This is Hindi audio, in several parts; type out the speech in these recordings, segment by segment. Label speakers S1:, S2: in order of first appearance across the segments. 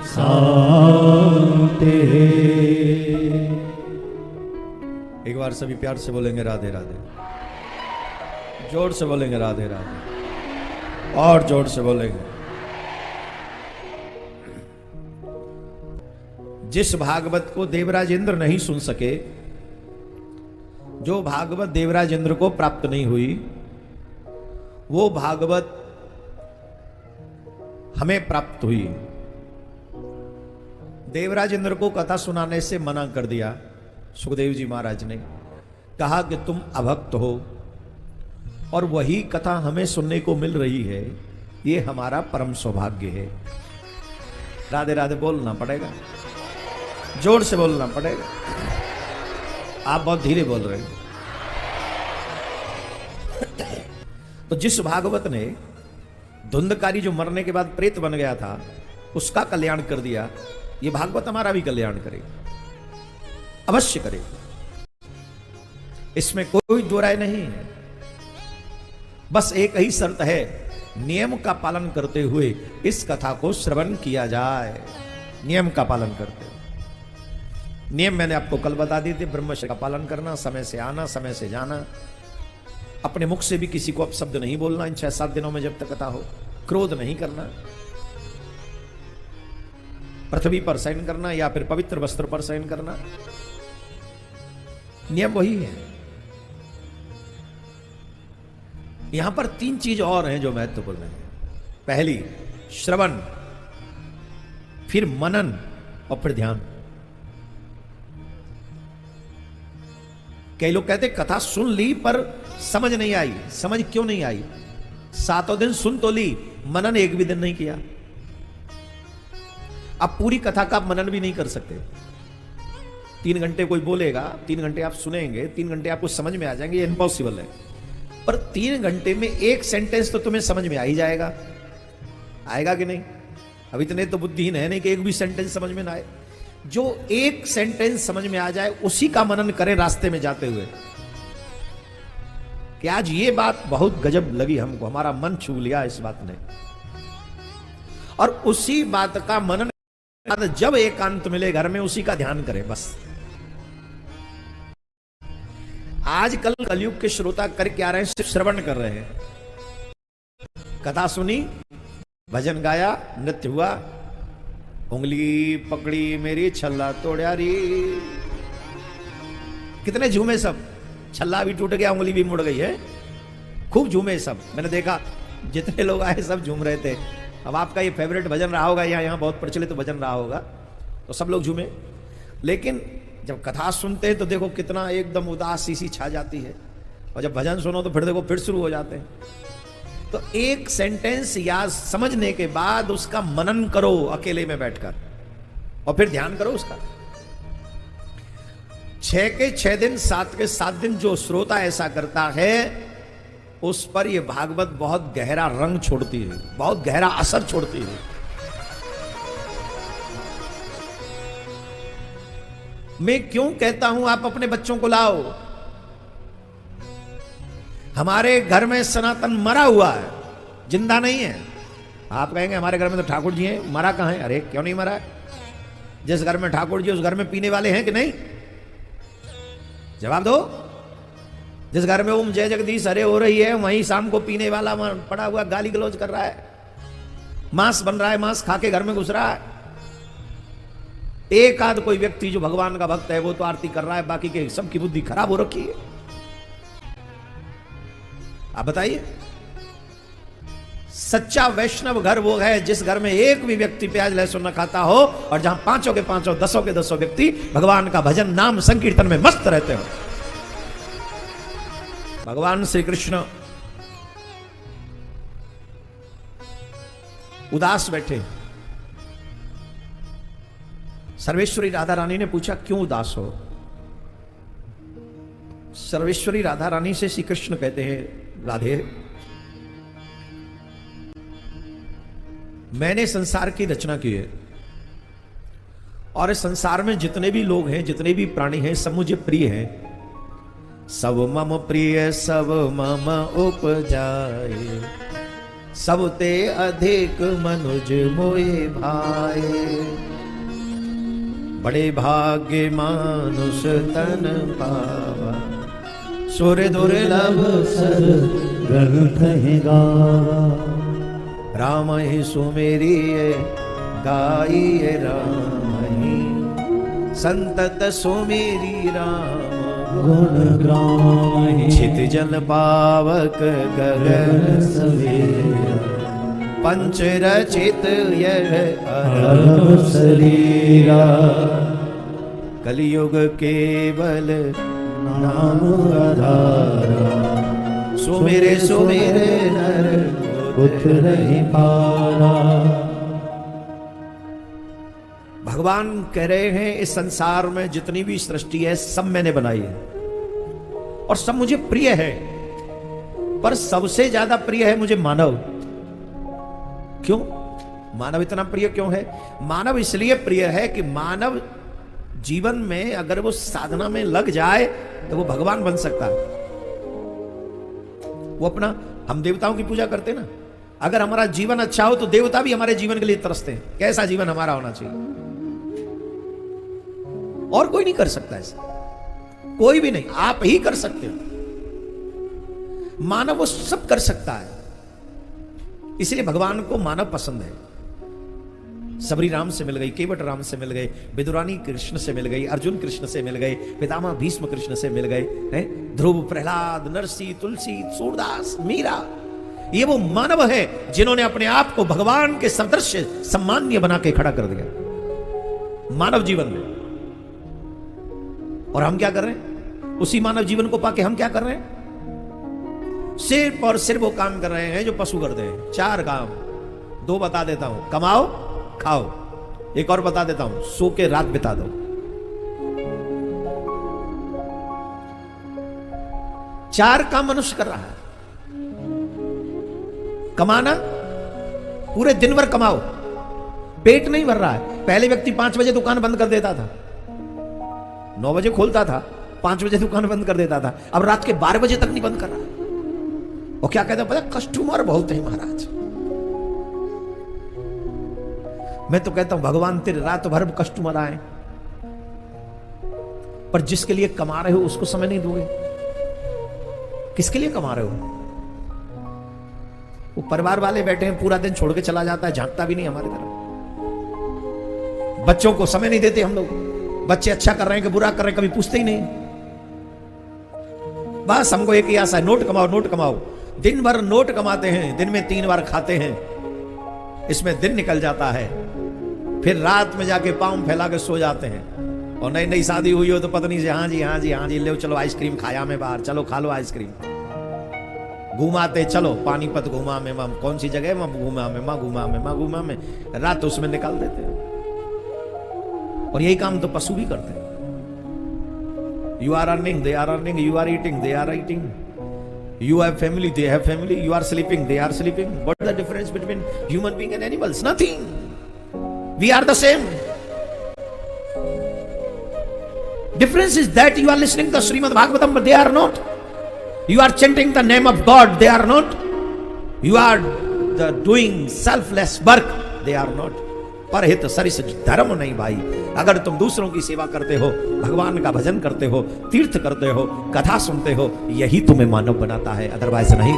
S1: साते। एक बार सभी प्यार से बोलेंगे राधे राधे, जोर से बोलेंगे राधे राधे, और जोर से बोलेंगे। जिस भागवत को देवराज इंद्र नहीं सुन सके, जो भागवत देवराज इंद्र को प्राप्त नहीं हुई, वो भागवत हमें प्राप्त हुई। देवराज इंद्र को कथा सुनाने से मना कर दिया सुखदेव जी महाराज ने, कहा कि तुम अभक्त हो और वही कथा हमें सुनने को मिल रही है, ये हमारा परम सौभाग्य है। राधे राधे बोलना पड़ेगा, जोर से बोलना पड़ेगा। आप बहुत धीरे बोल रहे हैं। तो जिस भागवत ने धुंधकारी जो मरने के बाद प्रेत बन गया था, उसका कल्याण कर दिया, ये भागवत हमारा भी कल्याण करेगा, अवश्य करेगा, इसमें कोई दो राय नहीं है। बस एक ही शर्त है, नियम का पालन करते हुए इस कथा को श्रवण किया जाए। नियम का पालन करते हुए। नियम मैंने आपको कल बता दिए थे, ब्रह्मचर्य का पालन करना, समय से आना, समय से जाना, अपने मुख से भी किसी को अपशब्द नहीं बोलना इन 6-7 दिनों में जब तक कथा हो, क्रोध नहीं करना, पृथ्वी पर शयन करना या फिर पवित्र वस्त्र पर शयन करना, नियम वही है। यहां पर 3 चीज और हैं जो महत्वपूर्ण है। पहली श्रवण, फिर मनन और फिर ध्यान। कई लोग कहते कथा सुन ली पर समझ नहीं आई। समझ क्यों नहीं आई? 7 दिन सुन तो ली, मनन एक भी दिन नहीं किया। आप पूरी कथा का मनन भी नहीं कर सकते। 3 घंटे कोई बोलेगा, 3 घंटे आप सुनेंगे, 3 घंटे आपको समझ में आ जाएंगे, ये इम्पॉसिबल है। पर 3 घंटे में एक सेंटेंस तो तुम्हें समझ में आ ही जाएगा। आएगा कि नहीं? अब इतने तो बुद्धिहीन है नहीं कि एक भी सेंटेंस समझ में ना आए। जो एक सेंटेंस समझ में आ जाए उसी का मनन करें रास्ते में जाते हुए, कि आज ये बात बहुत गजब लगी हमको, हमारा मन छू लिया इस बात ने, और उसी बात का मनन जब एकांत मिले घर में उसी का ध्यान करें। बस आजकल कलयुग के श्रोता कर क्या रहे हैं? सिर्फ श्रवण कर रहे हैं। कथा सुनी, भजन गाया, नृत्य हुआ, उंगली पकड़ी मेरी छल्ला तोड़ा री, कितने झूमे सब, छल्ला भी टूट गया, उंगली भी मुड़ गई है, खूब झूमे सब। मैंने देखा जितने लोग आए सब झूम रहे थे। अब आपका ये फेवरेट भजन रहा होगा, यहाँ बहुत प्रचलित भजन रहा होगा, तो सब लोग झूमे। लेकिन जब कथा सुनते हैं तो देखो कितना एकदम उदासी सी छा जाती है, और जब भजन सुनो तो फिर देखो फिर शुरू हो जाते हैं। तो एक सेंटेंस याद समझने के बाद उसका मनन करो अकेले में बैठकर, और फिर ध्यान करो उसका। 6 के 6 दिन, 7 के 7 दिन जो श्रोता ऐसा करता है, उस पर यह भागवत बहुत गहरा रंग छोड़ती है, बहुत गहरा असर छोड़ती है। मैं क्यों कहता हूं आप अपने बच्चों को लाओ। हमारे घर में सनातन मरा हुआ है, जिंदा नहीं है। आप कहेंगे हमारे घर में तो ठाकुर जी हैं, मरा कहां है? अरे क्यों नहीं मरा है? जिस घर में ठाकुर जी उस घर में पीने वाले हैं कि नहीं? जवाब दो। जिस घर में ओम जय जगदीश हरे हो रही है, वहीं शाम को पीने वाला पड़ा हुआ गाली गलौज कर रहा है, मांस बन रहा है, मांस खा के घर में घुस रहा है। एक आध कोई व्यक्ति जो भगवान का भक्त है वो तो आरती कर रहा है, बाकी के सबकी बुद्धि खराब हो रखी है। आप बताइए, सच्चा वैष्णव घर वो है जिस घर में एक भी व्यक्ति प्याज लहसुन न खाता हो, और जहां 5 के 5, 10 के 10 व्यक्ति भगवान का भजन नाम संकीर्तन में मस्त रहते हो। भगवान श्री कृष्ण उदास बैठे। सर्वेश्वरी राधा रानी ने पूछा क्यों उदास हो? सर्वेश्वरी राधा रानी से श्री कृष्ण कहते हैं, राधे, मैंने संसार की रचना की है, और इस संसार में जितने भी लोग हैं, जितने भी प्राणी हैं, सब मुझे प्रिय हैं। सब मम प्रिय सब मम उपजाए। सबते अधिक मनुज मोए भाए। बड़े भाग्य मानुष तन पावा, सुर दुर्लभ सर ग्रंथ गावा। राम ही सुमेरिय गाइए राम ही, संतत सुमेरी राम गुण गाई। छित जन पावक गगन सवेरा, पंच रचित यह अरब शरीरा। कलियुग केवल नाम आधारा, सुमेरे सुमेरे नर पुत्र ही पारा। भगवान कह रहे हैं इस संसार में जितनी भी सृष्टि है सब मैंने बनाई है और सब मुझे प्रिय है, पर सबसे ज्यादा प्रिय है मुझे मानव। क्यों मानव इतना प्रिय क्यों है? मानव इसलिए प्रिय है कि मानव जीवन में अगर वो साधना में लग जाए तो वो भगवान बन सकता है। वो अपना, हम देवताओं की पूजा करते ना, अगर हमारा जीवन अच्छा हो तो देवता भी हमारे जीवन के लिए तरसते हैं, कैसा जीवन हमारा होना चाहिए। और कोई नहीं कर सकता ऐसा, कोई भी नहीं, आप ही कर सकते हो। मानव वो सब कर सकता है, इसलिए भगवान को मानव पसंद है। सबरी राम से मिल गई, केवट राम से मिल गए, विदुरानी कृष्ण से मिल गई, अर्जुन कृष्ण से मिल गए, पितामह भीष्म कृष्ण से मिल गए, हैं ध्रुव, प्रहलाद, नरसी, तुलसी, सूरदास, मीरा। ये वो मानव है जिन्होंने अपने आप को भगवान के सदृश सम्मान्य बना के खड़ा कर दिया मानव जीवन में। और हम क्या कर रहे हैं? उसी मानव जीवन को पाके हम क्या कर रहे हैं? सिर्फ और सिर्फ वो काम कर रहे हैं जो पशु करते हैं। 4 काम, 2 बता देता हूं, कमाओ खाओ, एक और बता देता हूं, सो के रात बिता दो। 4 काम मनुष्य कर रहा है। कमाना, पूरे दिन भर कमाओ, पेट नहीं भर रहा है। पहले व्यक्ति 5 बजे दुकान बंद कर देता था, 9 बजे खोलता था, 5 बजे दुकान बंद कर देता था। अब रात के 12 बजे तक नहीं बंद कर रहा। वो क्या कहता है पता? कस्टमर बहुत है महाराज। मैं तो कहता हूं भगवान तेरे रात भर कस्टमर आए, पर जिसके लिए कमा रहे हो उसको समय नहीं दोगे। किसके लिए कमा रहे हो? वो परिवार वाले बैठे हैं, पूरा दिन छोड़ के चला जाता है, झांकता भी नहीं हमारी तरफ। बच्चों को समय नहीं देते हम लोग, बच्चे अच्छा कर रहे हैं कि बुरा कर रहे हैं कभी पूछते ही नहीं। बस हमको एक ही आशा है, नोट कमाओ, नोट कमाओ। दिन भर नोट कमाते हैं, दिन में 3 बार खाते हैं, इसमें दिन निकल जाता है। फिर रात में जाके पाँव फैला के सो जाते हैं। और नई नई शादी हुई हो तो पत्नी से हाँ जी हाँ जी हाँ जी, ले चलो आइसक्रीम खाया में बाहर, चलो खा लो आइसक्रीम। घुमाते चलो, पानीपत घुमा में, मां कौन सी जगह मां घुमा में, मां घुमा में, मां घुमा में, रात उसमें निकाल देते हैं। और यही काम तो पशु भी करते हैं। You are earning, they are earning, you are eating, they are eating, you have family, they have family, you are sleeping, they are sleeping. What is the difference between human being and animals? Nothing, we are the same. Difference is that you are listening to Srimad Bhagavatam, but they are not. You are chanting the name of God, they are not. You are doing selfless work, they are not. परहित सरिस धर्म नहीं भाई। अगर तुम दूसरों की सेवा करते हो, भगवान का भजन करते हो, तीर्थ करते हो, कथा सुनते हो, यही तुम्हें मानव बनाता है, अदरवाइज नहीं।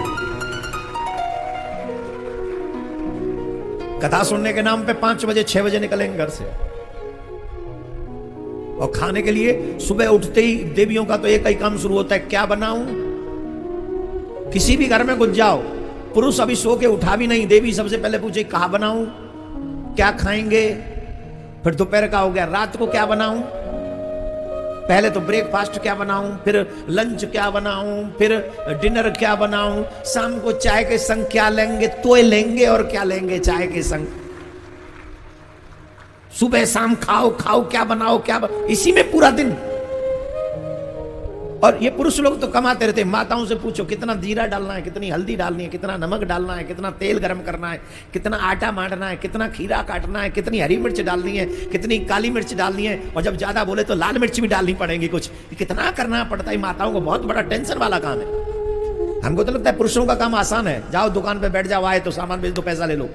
S1: कथा सुनने के नाम पे 5 बजे 6 बजे निकलेंगे घर से, और खाने के लिए सुबह उठते ही देवियों का तो एक ही काम शुरू होता है, क्या बनाऊं। किसी भी घर में घुस जाओ, पुरुष अभी सो के उठा भी नहीं, देवी सबसे पहले पूछे कहा बनाऊं, क्या खाएंगे। फिर दोपहर का हो गया, रात को क्या बनाऊं। पहले तो ब्रेकफास्ट क्या बनाऊं, फिर लंच क्या बनाऊं, फिर डिनर क्या बनाऊं, शाम को चाय के संग क्या लेंगे, तो लेंगे और क्या लेंगे चाय के संग। सुबह शाम खाओ खाओ, क्या बनाओ इसी में पूरा दिन। और ये पुरुष लोग तो कमाते रहते हैं। माताओं से पूछो कितना जीरा डालना है, कितनी हल्दी डालनी है, कितना नमक डालना है, कितना तेल गर्म करना है, कितना आटा मारना है, कितना खीरा काटना है, कितनी हरी मिर्च डालनी है, कितनी काली मिर्च डालनी है, और जब ज्यादा बोले तो लाल मिर्च भी डालनी पड़ेगी कुछ। कितना करना पड़ता है, माताओं को बहुत बड़ा टेंशन वाला काम है। हमको तो लगता है पुरुषों का काम आसान है, जाओ दुकान पे बैठ जाओ, आए तो सामान बेच दो, पैसा ले लो,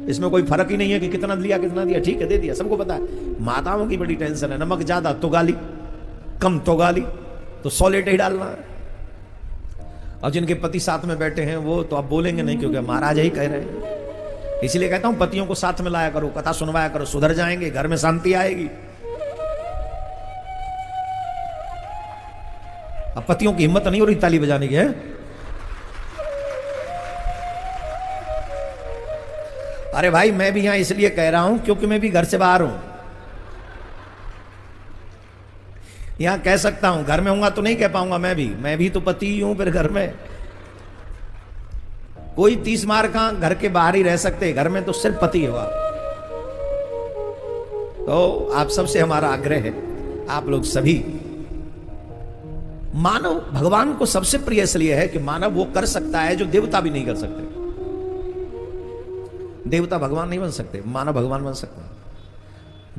S1: इसमें कोई फर्क ही नहीं है कि कितना दिया, ठीक है दे दिया, सबको पता है। माताओं की बड़ी टेंशन है, नमक ज्यादा तो गाली, कम तो गाली, तो 100 लेटे ही डालना है। और जिनके पति साथ में बैठे हैं वो तो अब बोलेंगे नहीं, क्योंकि महाराज ही कह रहे हैं। इसलिए कहता हूं पतियों को साथ में लाया करो, कथा सुनवाया करो, सुधर जाएंगे, घर में शांति आएगी। अब पतियों की हिम्मत नहीं हो रही ताली बजाने की है। अरे भाई मैं भी यहां इसलिए कह रहा हूं क्योंकि मैं भी घर से बाहर हूं। यहां कह सकता हूं, घर में होऊंगा तो नहीं कह पाऊंगा। मैं भी तो पति हूं फिर घर में। कोई 30 मार का घर के बाहर ही रह सकते, घर में तो सिर्फ पति होगा। तो आप सबसे हमारा आग्रह है, आप लोग सभी, मानव भगवान को सबसे प्रिय इसलिए है कि मानव वो कर सकता है जो देवता भी नहीं कर सकते। देवता भगवान नहीं बन सकते, मानव भगवान बन सकते हैं।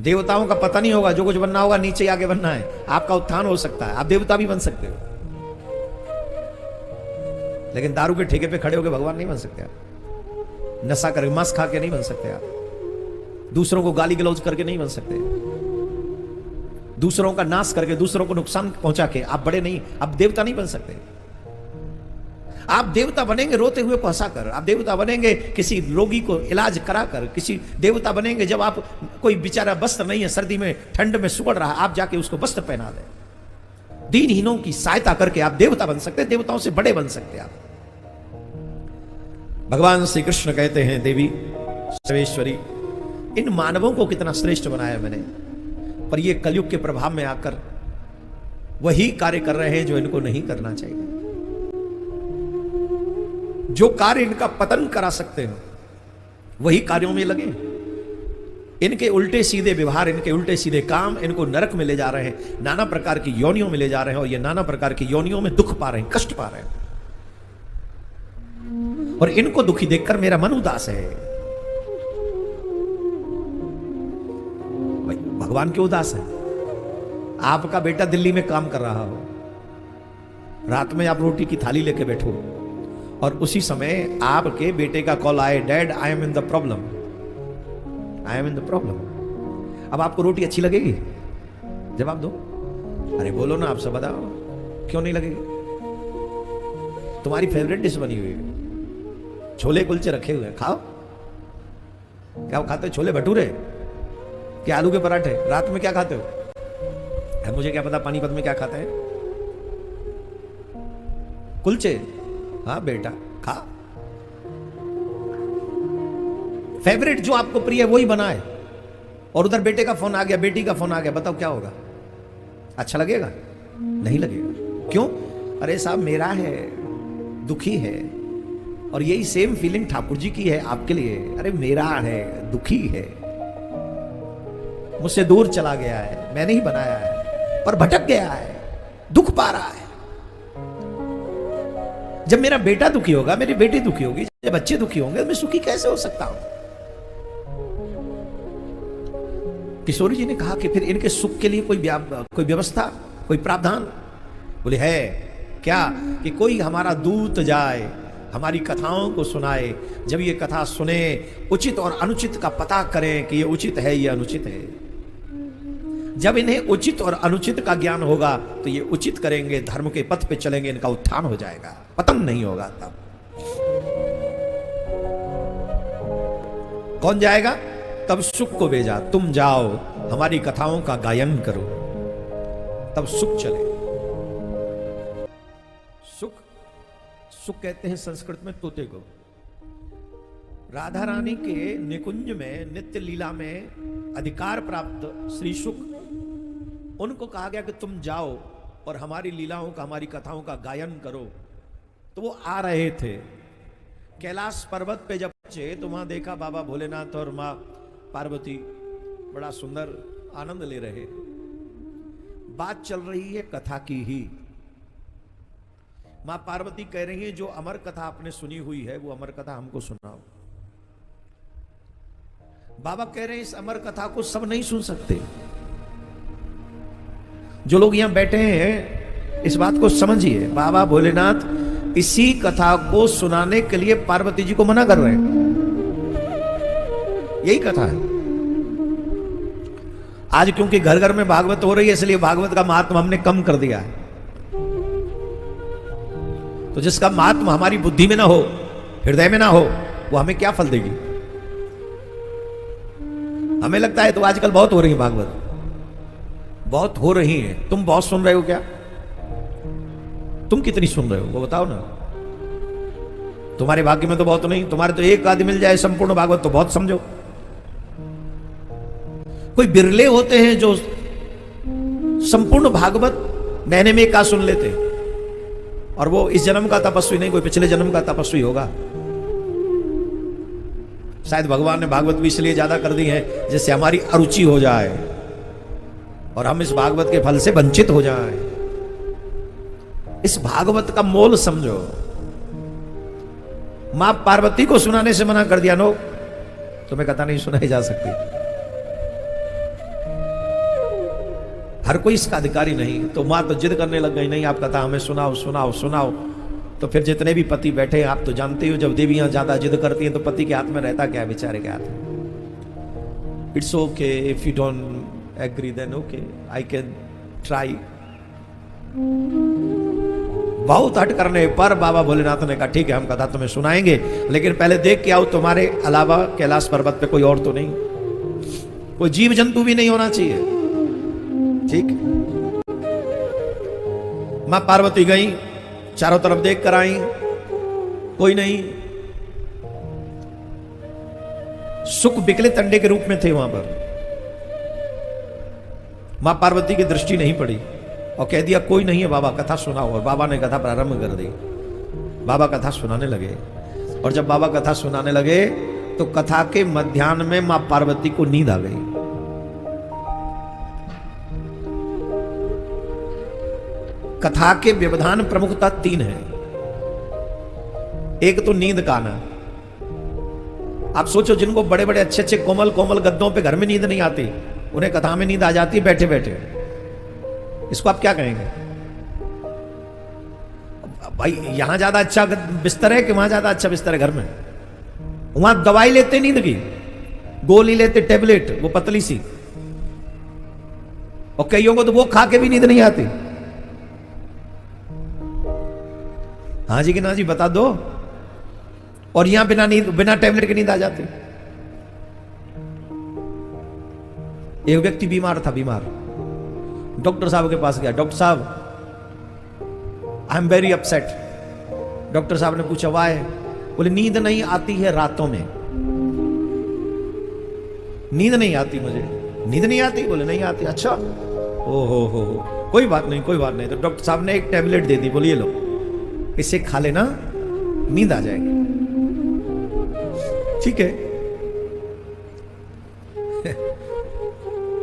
S1: देवताओं का पता नहीं होगा, जो कुछ बनना होगा नीचे आगे बनना है। आपका उत्थान हो सकता है, आप देवता भी बन सकते हो, लेकिन दारू के ठेके पे खड़े होकर भगवान नहीं बन सकते आप। नशा करके मांस खा के नहीं बन सकते आप। दूसरों को गाली गलौज करके नहीं बन सकते। दूसरों का नाश करके, दूसरों को नुकसान पहुंचा के आप बड़े नहीं, आप देवता नहीं बन सकते। आप देवता बनेंगे रोते हुए को हंसाकर, आप देवता बनेंगे किसी रोगी को इलाज कराकर, किसी देवता बनेंगे जब आप, कोई बेचारा वस्त्र नहीं है, सर्दी में ठंड में सुगड़ रहा है, आप जाके उसको वस्त्र पहना दें। दीनहीनों की सहायता करके आप देवता बन सकते हैं, देवताओं से बड़े बन सकते हैं आप। भगवान श्री कृष्ण कहते हैं, देवी सर्वेश्वरी, इन मानवों को कितना श्रेष्ठ बनाया मैंने, पर ये कलयुग के प्रभाव में आकर वही कार्य कर रहे हैं जो इनको नहीं करना चाहिए। जो कार्य इनका पतन करा सकते हैं वही कार्यों में लगे। इनके उल्टे सीधे व्यवहार, इनके उल्टे सीधे काम इनको नरक में ले जा रहे हैं, नाना प्रकार की योनियों में ले जा रहे हैं, और ये नाना प्रकार की योनियों में दुख पा रहे हैं, कष्ट पा रहे हैं। और इनको दुखी देखकर मेरा मन उदास है। भगवान क्यों उदास है? आपका बेटा दिल्ली में काम कर रहा हो, रात में आप रोटी की थाली लेके बैठो और उसी समय आपके बेटे का कॉल आए, dad I am in the problem, I am in the problem. अब आपको रोटी अच्छी लगेगी? जवाब दो, अरे बोलो ना, आप सब बताओ क्यों नहीं लगेगी? तुम्हारी फेवरेट डिश बनी हुई है, छोले कुलचे रखे हुए हैं, खाओ। क्या खाते हो? छोले भटूरे क्या आलू के पराठे? रात में क्या खाते हो? मुझे क्या पता पानीपत में क्या खाते हैं? कुलचे। हाँ बेटा खा, फेवरेट जो आपको प्रिय है वही बनाए। और उधर बेटे का फोन आ गया, बेटी का फोन आ गया, बताओ क्या होगा? अच्छा लगेगा? नहीं लगेगा। क्यों? अरे साहब मेरा है, दुखी है। और यही सेम फीलिंग ठाकुर जी की है आपके लिए। अरे मेरा है, दुखी है, मुझसे दूर चला गया है, मैंने ही बनाया है, पर भटक गया है, दुख पा रहा है। जब मेरा बेटा दुखी होगा, मेरी बेटी दुखी होगी, जब बच्चे दुखी होंगे, मैं सुखी कैसे हो सकता हूं? किशोरी जी ने कहा कि फिर इनके सुख के लिए कोई व्यवस्था, कोई प्रावधान? बोले है। क्या? कि कोई हमारा दूत जाए, हमारी कथाओं को सुनाए, जब ये कथा सुने उचित और अनुचित का पता करें कि ये उचित है, ये अनुचित है। जब इन्हें उचित और अनुचित का ज्ञान होगा तो ये उचित करेंगे, धर्म के पथ पे चलेंगे, इनका उत्थान हो जाएगा, पतन नहीं होगा। तब कौन जाएगा? तब सुख को भेजा, तुम जाओ हमारी कथाओं का गायन करो, तब सुख चले। सुख कहते हैं संस्कृत में तोते को। राधा रानी के निकुंज में नित्य लीला में अधिकार प्राप्त श्री शुक, उनको कहा गया कि तुम जाओ और हमारी लीलाओं का, हमारी कथाओं का गायन करो। तो वो आ रहे थे। कैलाश पर्वत पे जब पहुंचे तो वहां देखा बाबा भोलेनाथ और मां पार्वती बड़ा सुंदर आनंद ले रहे। बात चल रही है कथा की ही। मां पार्वती कह रही है जो अमर कथा आपने सुनी हुई है वो अमर कथा हमको सुनाओ। बाबा कह रहे हैं इस अमर कथा को सब नहीं सुन सकते। जो लोग यहां बैठे हैं इस बात को समझिए, बाबा भोलेनाथ इसी कथा को सुनाने के लिए पार्वती जी को मना कर रहे हैं। यही कथा है। आज क्योंकि घर घर में भागवत हो रही है, इसलिए भागवत का महात्मा हमने कम कर दिया है। तो जिसका महात्मा हमारी बुद्धि में ना हो, हृदय में ना हो, वो हमें क्या फल देगी? हमें लगता है तो आजकल बहुत हो रही है भागवत, बहुत हो रही है। तुम बहुत सुन रहे हो क्या? तुम कितनी सुन रहे हो वो बताओ ना। तुम्हारे भाग्य में तो बहुत नहीं, तुम्हारे तो एक आदमी मिल जाए संपूर्ण भागवत तो बहुत समझो। कोई बिरले होते हैं जो संपूर्ण भागवत महीने में एक सुन लेते हैं, और वो इस जन्म का तपस्वी नहीं, कोई पिछले जन्म का तपस्वी होगा। शायद भगवान ने भागवत भी इसलिए ज्यादा कर दी है जिससे हमारी अरुचि हो जाए और हम इस भागवत के फल से वंचित हो जाएं। इस भागवत का मोल समझो। मां पार्वती को सुनाने से मना कर दिया, नो तुम्हें कथा नहीं सुनाई जा सकती। हर कोई इसका अधिकारी नहीं। तो मां तो जिद करने लग गई, नहीं आप कथा हमें सुनाओ सुनाओ सुनाओ। तो फिर जितने भी पति बैठे हैं, आप तो जानते हो जब देवियां ज्यादा जिद करती हैं तो पति के हाथ में रहता क्या, बेचारे के हाथ में। It's okay if you don't agree then okay I can try. बहुत हट करने पर बाबा भोलेनाथ ने कहा ठीक है हम कथा तुम्हें सुनाएंगे, लेकिन पहले देख के आओ तुम्हारे अलावा कैलाश पर्वत पे कोई और तो नहीं, कोई जीव जंतु भी नहीं होना चाहिए। ठीक। मां पार्वती गई, चारों तरफ देख कर आई, कोई नहीं। सुख विकलित अंडे के रूप में थे वहां पर। मां पार्वती की दृष्टि नहीं पड़ी और कह दिया कोई नहीं है बाबा, कथा सुनाओ। और बाबा ने कथा प्रारंभ कर दी। बाबा कथा सुनाने लगे, और जब बाबा कथा सुनाने लगे तो कथा के मध्याह्न में मां पार्वती को नींद आ गई। कथा के व्यवधान प्रमुखता 3 है। एक तो नींद का आना। आप सोचो जिनको बड़े बड़े अच्छे अच्छे कोमल कोमल गद्दों पे घर में नींद नहीं आती, उन्हें कथा में नींद आ जाती है बैठे बैठे। इसको आप क्या कहेंगे? भाई यहां ज्यादा अच्छा बिस्तर है कि वहां ज्यादा अच्छा बिस्तर है? घर में वहां दवाई लेते नींद की, गोली लेते टेबलेट, वो पतली सी, और कईयों को तो वो खा के भी नींद नहीं आती। हाँ जी कि ना जी बता दो। और यहां बिना नींद, बिना टेबलेट के नींद आ जाती। एक व्यक्ति बीमार था, बीमार, डॉक्टर साहब के पास गया। डॉक्टर साहब I am very upset. Doctor साहब ने पूछा वाई? बोले नींद नहीं आती है रातों में, नींद नहीं आती मुझे। नींद नहीं आती? बोले नहीं आती। अच्छा ओ हो कोई बात नहीं कोई बात नहीं। तो डॉक्टर साहब ने एक टेबलेट दे दी, बोलिए लो इसे खा लेना, नींद आ जाएगी। ठीक है।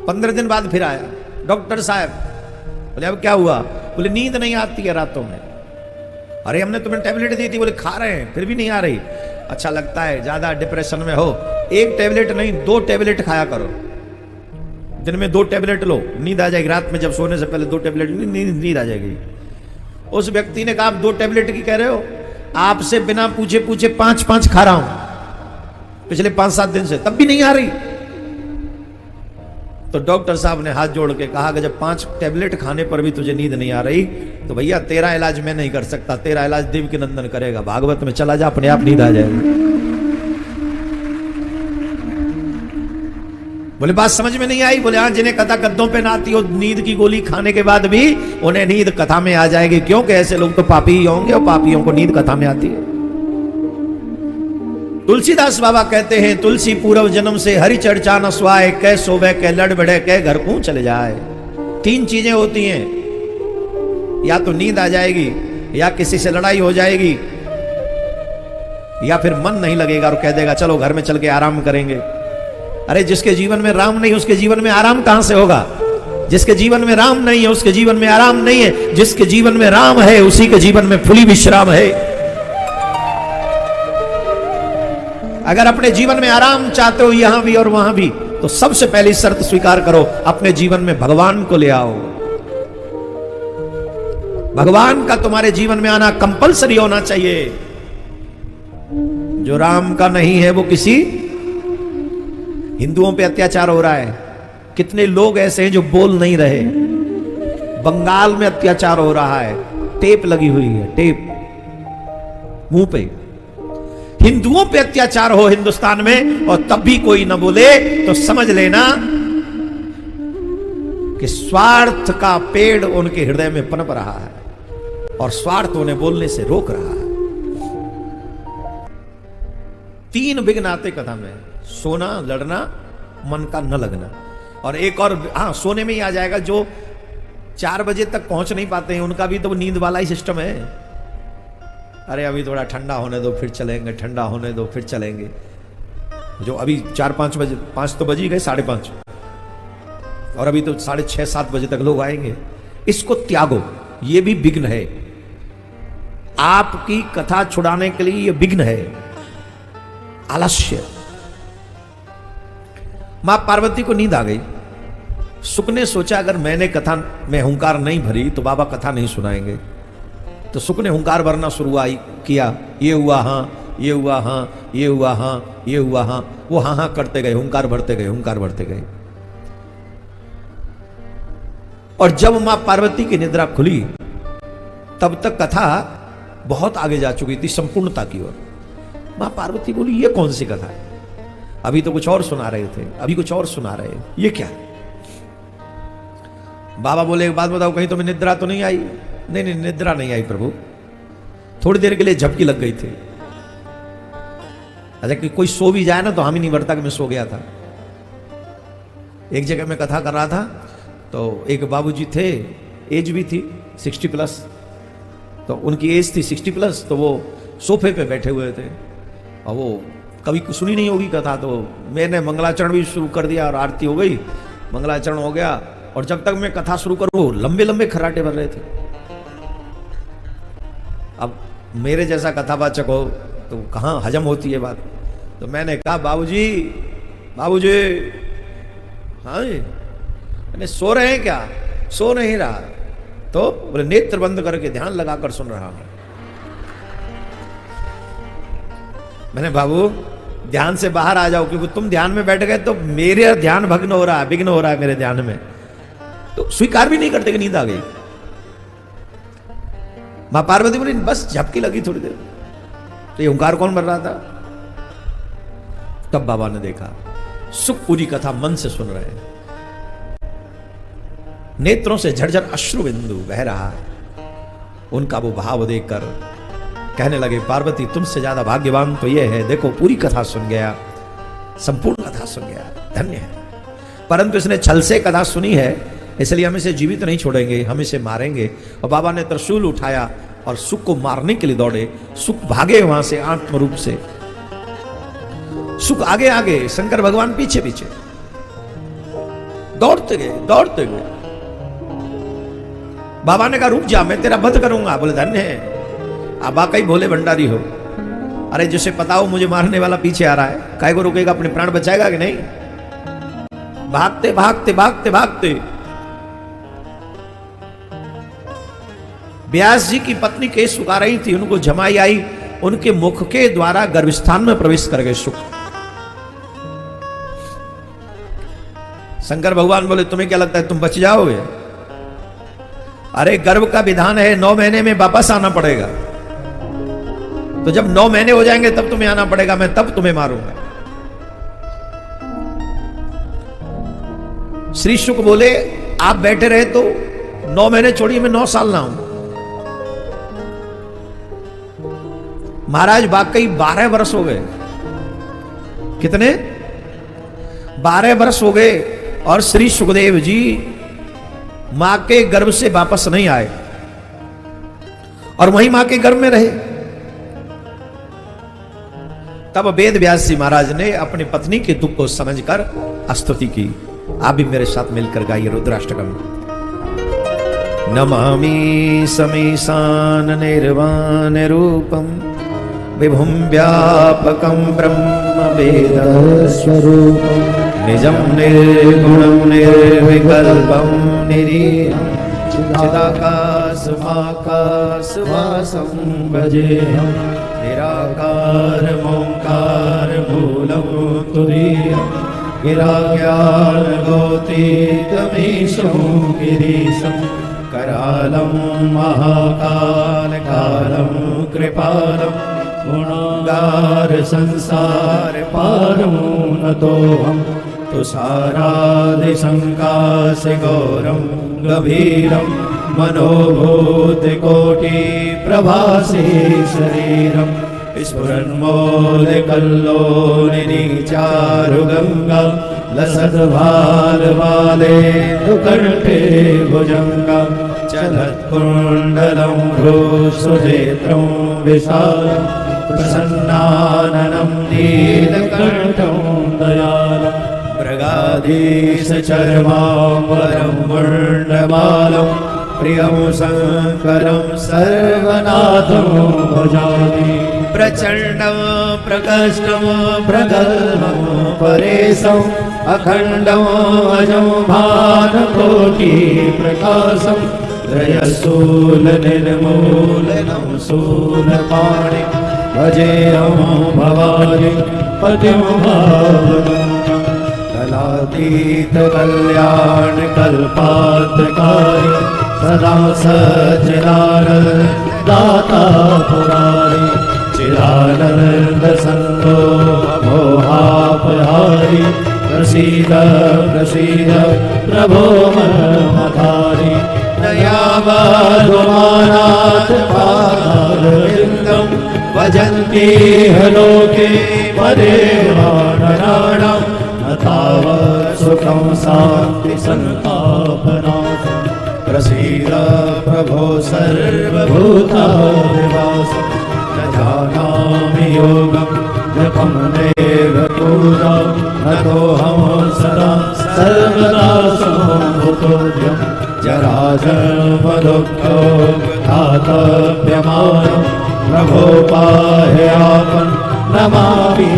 S1: 15 दिन बाद फिर आया डॉक्टर साहब। बोले अब क्या हुआ? बोले नींद नहीं आती है रातों में। अरे हमने तुम्हें टेबलेट दी थी। बोले खा रहे हैं फिर भी नहीं आ रही। अच्छा लगता है ज्यादा डिप्रेशन में हो, एक टेबलेट नहीं 2 टेबलेट खाया करो। दिन में 2 टेबलेट लो, नींद आ जाएगी। रात में जब सोने से पहले 2 टेबलेट, नींद आ जाएगी। उस व्यक्ति ने कहा आप 2 टेबलेट की कह रहे हो? आपसे बिना पूछे पूछे 5-5 खा रहा हूं पिछले 5-7 दिन से, तब भी नहीं आ रही। तो डॉक्टर साहब ने हाथ जोड़ के कहा कि जब 5 टेबलेट खाने पर भी तुझे नींद नहीं आ रही तो भैया तेरा इलाज मैं नहीं कर सकता, तेरा इलाज देवकी नंदन करेगा। भागवत में चला जा, अपने आप नींद आ जाएगी। बोले बात समझ में नहीं आई? बोले हाँ, जिन्हें कथा गद्दों पे ना आती हो, नींद की गोली खाने के बाद भी उन्हें नींद कथा में आ जाएगी। क्योंकि ऐसे लोग तो पापी ही होंगे और पापियों को नींद कथा में आती है। तुलसीदास बाबा कहते हैं तुलसी पूर्व जन्म से हरि चर्चा न सुहाए, कै सोवे कै लड़ बढ़े कै घर को चले जाए। 3 चीजें होती हैं, या तो नींद आ जाएगी, या किसी से लड़ाई हो जाएगी, या फिर मन नहीं लगेगा और कह देगा चलो घर में चल के आराम करेंगे। अरे जिसके जीवन में राम नहीं, उसके जीवन में आराम कहां से होगा? जिसके जीवन में राम नहीं है उसके जीवन में आराम नहीं है। जिसके जीवन में राम है उसी के जीवन में फुली विश्राम है। अगर अपने जीवन में आराम चाहते हो यहां भी और वहां भी, तो सबसे पहली शर्त स्वीकार करो, अपने जीवन में भगवान को ले आओ। भगवान का तुम्हारे जीवन में आना कंपलसरी होना चाहिए। जो राम का नहीं है वो किसी। हिंदुओं पे अत्याचार हो रहा है, कितने लोग ऐसे हैं जो बोल नहीं रहे। बंगाल में अत्याचार हो रहा है, टेप लगी हुई है, टेप मुंह पे। हिंदुओं पे अत्याचार हो हिंदुस्तान में और तब भी कोई न बोले तो समझ लेना कि स्वार्थ का पेड़ उनके हृदय में पनप रहा है और स्वार्थ उन्हें बोलने से रोक रहा है। 3 विघ्न आते कथा में, सोना, लड़ना, मन का न लगना, और एक और हाँ सोने में ही आ जाएगा। जो 4 बजे तक पहुंच नहीं पाते हैं उनका भी तो नींद वाला ही सिस्टम है। अरे अभी थोड़ा ठंडा होने दो फिर चलेंगे, ठंडा होने दो फिर चलेंगे। जो अभी 4-5 बजे, 5 तो बज ही गए, 5:30, और अभी तो 6:30-7 बजे तक लोग आएंगे। इसको त्यागो, ये भी विघ्न है। आपकी कथा छुड़ाने के लिए ये विघ्न है, आलस्य। मां पार्वती को नींद आ गई। सुख ने सोचा अगर मैंने कथा में हुंकार नहीं भरी तो बाबा कथा नहीं सुनाएंगे। तो सुख ने हुंकार भरना शुरू किया। ये हुआ हाँ, ये हुआ हाँ, ये हुआ हाँ, ये हुआ हाँ। वो हाँ हाँ करते गए, हुंकार भरते गए, हुंकार भरते गए। और जब मां पार्वती की निद्रा खुली तब तक कथा बहुत आगे जा चुकी थी, संपूर्णता की ओर। मां पार्वती बोली ये कौन सी कथा है? अभी तो कुछ और सुना रहे थे, अभी कुछ और सुना रहे, ये क्या? बाबा बोले एक बात बताओ, कहीं तुम्हें निद्रा तो नहीं आई? नहीं नहीं, निद्रा नहीं आई प्रभु, थोड़ी देर के लिए झपकी लग गई थी। अच्छा कि कोई सो भी जाए ना तो हम ही नहीं बढ़ता कि मैं सो गया था। एक जगह मैं कथा कर रहा था तो एक बाबूजी थे, एज भी थी 60+, तो उनकी एज थी 60+, तो वो सोफे पे बैठे हुए थे और वो कभी सुनी नहीं होगी कथा। तो मैंने मंगलाचरण भी शुरू कर दिया और आरती हो गई, मंगलाचरण हो गया, और जब तक मैं कथा शुरू करूं वो लंबे लंबे खर्राटे भर रहे थे। अब मेरे जैसा कथावाचक हो तो कहाँ हजम होती है बात। तो मैंने कहा बाबूजी, बाबूजी, हाँ जी, मैंने सो रहे हैं क्या? सो नहीं रहा। तो बोले नेत्र बंद करके ध्यान लगाकर सुन रहा हूं। मैंने बाबू ध्यान से बाहर आ जाओ, क्योंकि तुम ध्यान में बैठ गए तो मेरे ध्यान भग्न हो रहा है, विघ्न हो रहा है मेरे ध्यान में। तो स्वीकार भी नहीं करते कि नींद आ गई। मां पार्वती बोली बस झपकी लगी थोड़ी देर। तो ये ओंकार कौन भर रहा था? तब बाबा ने देखा सुख पूरी कथा मन से सुन रहे हैं, नेत्रों से झरझर अश्रु बिंदु बह रहा है। उनका वो भाव देखकर कहने लगे पार्वती तुमसे ज्यादा भाग्यवान तो ये है, देखो पूरी कथा सुन गया, संपूर्ण कथा सुन गया, धन्य है। परंतु इसने छल से कथा सुनी है, इसलिए हम इसे जीवित नहीं छोड़ेंगे, हम इसे मारेंगे। और बाबा ने त्रिशूल उठाया और सुख को मारने के लिए दौड़े। सुख भागे वहां से आत्म रूप से, सुख आगे आगे, शंकर भगवान पीछे पीछे, दौड़ते गए दौड़ते गए। बाबा ने कहा रुक जा, मैं तेरा वध करूंगा। बोले धन्य है, आप वाकई भोले भंडारी हो। अरे जिसे पता हो मुझे मारने वाला पीछे आ रहा है, काहे को रुकेगा, अपने प्राण बचाएगा कि नहीं? भागते भागते भागते भागते व्यास जी की पत्नी केस सुखा रही थी, उनको जमाई आई, उनके मुख के द्वारा गर्भस्थान में प्रवेश कर गए सुख। शंकर भगवान बोले तुम्हें क्या लगता है तुम बच जाओगे? अरे गर्भ का विधान है 9 महीने में वापस आना पड़ेगा, तो जब 9 महीने हो जाएंगे तब तुम्हें आना पड़ेगा, मैं तब तुम्हें मारूंगा। श्री शुक बोले आप बैठे रहे तो 9 महीने छोड़िए, मैं 9 साल ना हूं। महाराज वाकई 12 वर्ष हो गए। कितने? 12 वर्ष हो गए और श्री सुखदेव जी मां के गर्भ से वापस नहीं आए और वहीं मां के गर्भ में रहे। तब वेद व्यास जी महाराज ने अपनी पत्नी के दुख को समझकर स्तुति की। आप भी मेरे साथ मिलकर गाइए रुद्राष्टकम। नमामि समीशान निर्वाण रूपम विभुं व्यापकं ब्रह्म वेद स्वरूपं निजं निर्गुणं निर्विकल्पं निरीहं चिदाकार वासमाकाशवासं भजेऽहं निराकारमोङ्कार मूलं तुरीयं गिराज्ञानगोतीतमीशं गिरीशं करालं महाकालकालं कृपालं गुणागार संसार पारं नतोऽहं तुषारादिशङ्कास्य गौरं गभीरं मनोभूतिकोटिप्रभासे शरीरं स्फुरन्मौलिकल्लोलिनीचारुगङ्गा लसद्भालबालेन्दुकण्ठे भुजङ्गा चलत्कुण्डलं भ्रूसुनेत्रं विशालं प्रसन्नाननं नीलकण्ठं दयालं मृगाधीशचर्माम्बरं वर्णमालं प्रियं शङ्करं सर्वनाथं भजामि प्रचण्डं प्रकष्टं प्रगल्भं परेशम् अखण्डं अजं भानुकोटिप्रकाशं त्रयशूलनिर्मूलनं शूलपाणिं भजेऽहं भवानि पतिं भावनं कलातीतकल्याणकल्पान्तकारी सदा सच्चिदानन्दाता पुरारी चिदानन्दसन्तो मोहापहारी प्रसीद प्रसीद प्रभो मन्मथारि दयावधुमानाथ पादारविन्दं भजन्ति लोके परेवानराणां न तावत् सुखं शान्ति सन्तापनाशं प्रसीद प्रभो सर्वभूताधिवासं न जानामि योगं जपं देव पूजा नतोऽहं सदा सर्वदा सम्भुतोऽद्यं जराजन्मदुःखो घातव्यमानं प्रभो पाह्यापं नमामि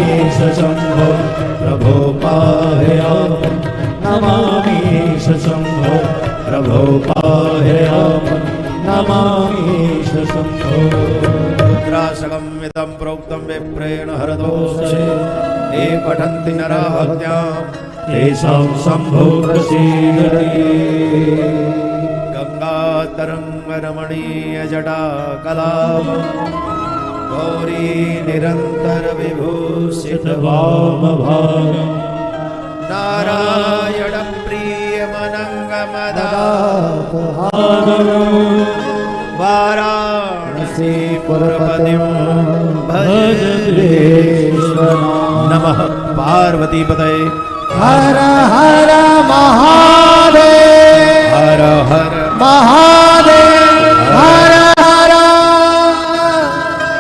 S1: शम्भो प्रभो पाह्यापं नमामि शम्भो प्रभो पाह्यापं नमामि शम्भो रुद्राशगम्यतं प्रोक्तं विप्रेण हरदोषे ये पठन्ति नरा भक्त्या तेषां शम्भो प्रसीदति गङ्गातरङ्गरमणीयजटाकलापं गौरी निरन्तरविभूषितवामभागं नारायणप्रियमनङ्गमदापहारं वाराणसीपुरपतिं भजेश्वरं नमः पार्वतीपतये
S2: हर हर महादेव
S1: हर हर
S2: महादेव हर हर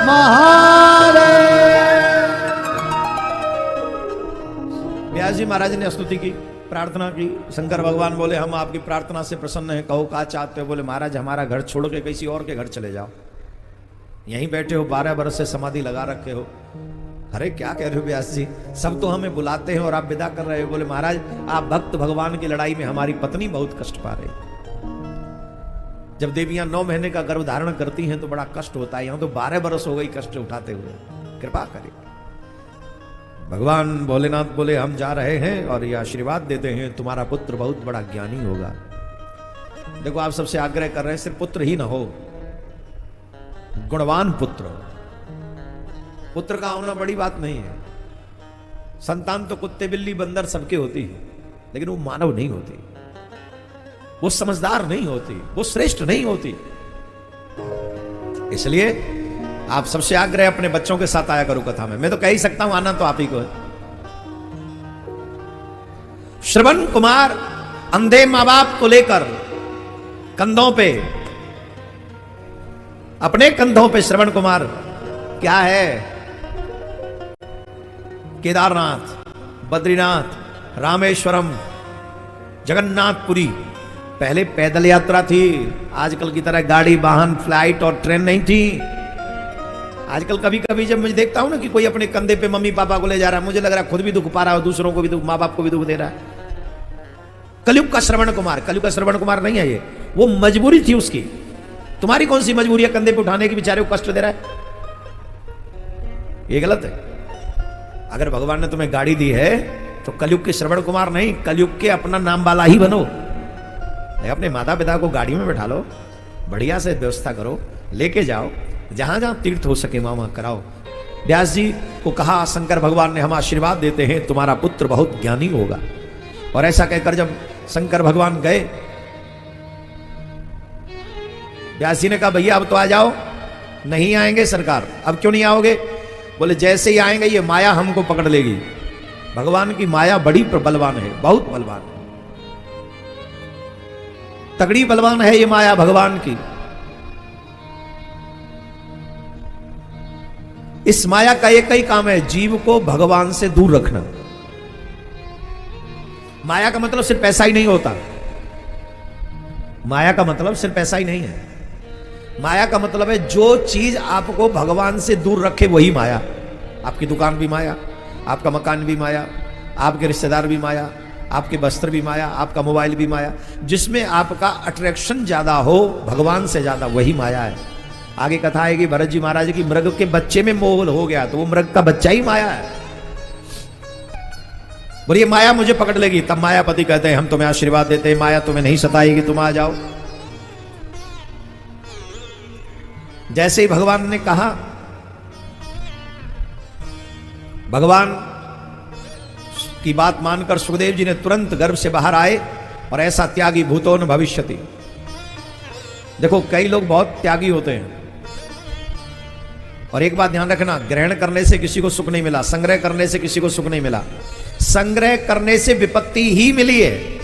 S2: महादेव।
S1: व्यास जी महाराज ने स्तुति की, प्रार्थना की। शंकर भगवान बोले हम आपकी प्रार्थना से प्रसन्न हैं, कहो क्या चाहते हो? बोले महाराज हमारा घर छोड़ के किसी और के घर चले जाओ, यहीं बैठे हो, 12 बरस से समाधि लगा रखे हो। अरे क्या कह रहे हो व्यास जी, सब तो हमें बुलाते हैं और आप विदा कर रहे हो। बोले महाराज आप भक्त भगवान की लड़ाई में हमारी पत्नी बहुत कष्ट पा रही। जब देवियां 9 महीने का गर्भ धारण करती हैं तो बड़ा कष्ट होता है, यहां तो 12 बरस हो गई कष्ट उठाते हुए, कृपा करिए। भगवान भोलेनाथ बोले हम जा रहे हैं और ये आशीर्वाद देते हैं तुम्हारा पुत्र बहुत बड़ा ज्ञानी होगा। देखो आप सबसे आग्रह कर रहे हैं सिर्फ पुत्र ही ना हो, गुणवान पुत्र। पुत्र का होना बड़ी बात नहीं है। संतान तो कुत्ते बिल्ली बंदर सबके होती है, लेकिन वो मानव नहीं होती, वो समझदार नहीं होती, वो श्रेष्ठ नहीं होती। इसलिए आप सबसे आग्रह अपने बच्चों के साथ आया करो कथा में। मैं तो कह ही सकता हूं, आना तो आप ही को है। श्रवण कुमार अंधे मां बाप को लेकर कंधों पे, अपने कंधों पे श्रवण कुमार क्या है, केदारनाथ, बद्रीनाथ, रामेश्वरम, जगन्नाथपुरी। पहले पैदल यात्रा थी, आजकल की तरह गाड़ी वाहन फ्लाइट और ट्रेन नहीं थी। आजकल कभी कभी जब मैं देखता हूं ना कि कोई अपने कंधे पे मम्मी पापा को ले जा रहा है, मुझे लग रहा है खुद भी दुख पा रहा है, दूसरों को भी दुख, माँ बाप को भी दुख दे रहा है। कलयुग का श्रवण कुमार, कलयुग का श्रवण कुमार नहीं है ये, वो मजबूरी थी उसकी। तुम्हारी कौन सी मजबूरी है कंधे पे उठाने की, बेचारे को कष्ट दे रहा है? ये गलत है। अगर भगवान ने तुम्हें गाड़ी दी है तो कलयुग के श्रवण कुमार नहीं, कलयुग के अपना नाम वाला ही बनो। अपने माता पिता को गाड़ी में बैठा लो, बढ़िया से व्यवस्था करो, लेके जाओ, जहां जहां तीर्थ हो सके वहां कराओ। व्यास जी को कहा शंकर भगवान ने, हम आशीर्वाद देते हैं तुम्हारा पुत्र बहुत ज्ञानी होगा। और ऐसा कहकर जब शंकर भगवान गए, व्यास जी ने कहा भैया अब तो आ जाओ। नहीं आएंगे सरकार। अब क्यों नहीं आओगे? बोले जैसे ही आएंगे ये माया हमको पकड़ लेगी। भगवान की माया बड़ी बलवान है, बहुत बलवान है, तगड़ी बलवान है ये माया भगवान की। इस माया का एक ही काम है, जीव को भगवान से दूर रखना। माया का मतलब सिर्फ पैसा ही नहीं होता। माया का मतलब सिर्फ पैसा ही नहीं है। माया का मतलब है जो चीज आपको भगवान से दूर रखे वही माया। आपकी दुकान भी माया, आपका मकान भी माया, आपके रिश्तेदार भी माया, आपके वस्त्र भी माया, आपका मोबाइल भी माया। जिसमें आपका अट्रैक्शन ज्यादा हो भगवान से ज्यादा वही माया है। आगे कथा आएगी भरत जी महाराज की, मृग के बच्चे में मोह हो गया तो वो मृग का बच्चा ही माया है। बोलिए माया मुझे पकड़ लेगी। तब मायापति कहते हैं हम तुम्हें आशीर्वाद देते हैं, माया तुम्हें नहीं सताएगी, तुम आ जाओ। जैसे ही भगवान ने कहा, भगवान की बात मानकर सुखदेव जी ने तुरंत गर्भ से बाहर आए और ऐसा त्यागी भूतो न भविष्यति। देखो कई लोग बहुत त्यागी होते हैं और एक बात ध्यान रखना, ग्रहण करने से किसी को सुख नहीं मिला, संग्रह करने से किसी को सुख नहीं मिला। संग्रह करने से विपत्ति ही मिली है।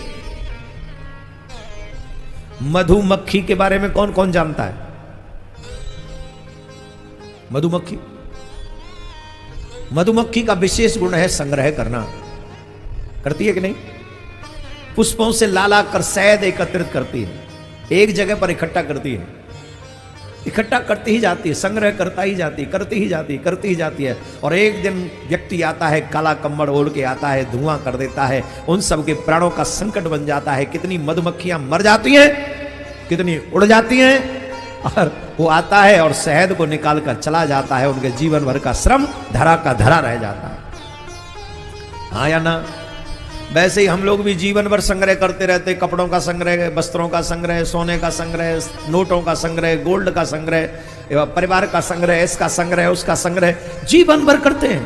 S1: मधुमक्खी के बारे में कौन कौन जानता है? मधुमक्खी, मधुमक्खी का विशेष गुण है संग्रह करना। करती है कि नहीं? पुष्पों से लाला कर शहद एकत्रित करती है, एक जगह पर इकट्ठा करती है, इकट्ठा करती ही जाती है, संग्रह करता ही जाती है, करती ही जाती है, करती ही जाती है। और एक दिन व्यक्ति आता है, काला कम्बल ओढ़ के आता है, धुआं कर देता है, उन सब के प्राणों का संकट बन जाता है। कितनी मधुमक्खियां मर जाती हैं, कितनी उड़ जाती हैं, और वो आता है और शहद को निकाल कर चला जाता है। उनके जीवन भर का श्रम धरा का धरा रह जाता है। हाँ या ना? वैसे ही हम लोग भी जीवन भर संग्रह करते रहते, कपड़ों का संग्रह, वस्त्रों का संग्रह, सोने का संग्रह, नोटों का संग्रह, गोल्ड का संग्रह, परिवार का संग्रह, इसका संग्रह, उसका संग्रह, जीवन भर करते हैं।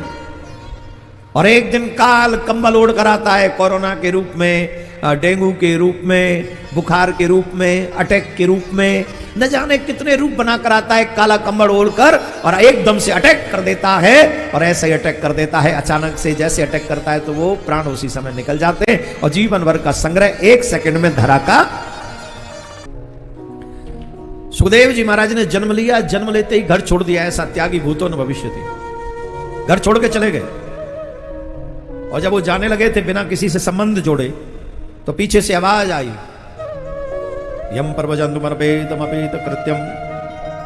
S1: और एक दिन काल कंबल ओढ़ कर आता है, कोरोना के रूप में, डेंगू के रूप में, बुखार के रूप में, अटैक के रूप में, न जाने कितने रूप बनाकर आता है काला कंबल ओढ़कर, और एकदम से अटैक कर देता है। और ऐसे ही अटैक कर देता है, अचानक से जैसे अटैक करता है तो वो प्राण उसी समय निकल जाते हैं और जीवन भर का संग्रह एक सेकंड में धरा का। सुखदेव जी महाराज ने जन्म लिया, जन्म लेते ही घर छोड़ दिया। ऐसा त्यागी भूतो न भविष्यति। घर छोड़ के चले गए और जब वो जाने लगे थे बिना किसी से संबंध जोड़े तो पीछे से आवाज आई, यम पर्वजंतुमर्पेतमपेत कृत्यम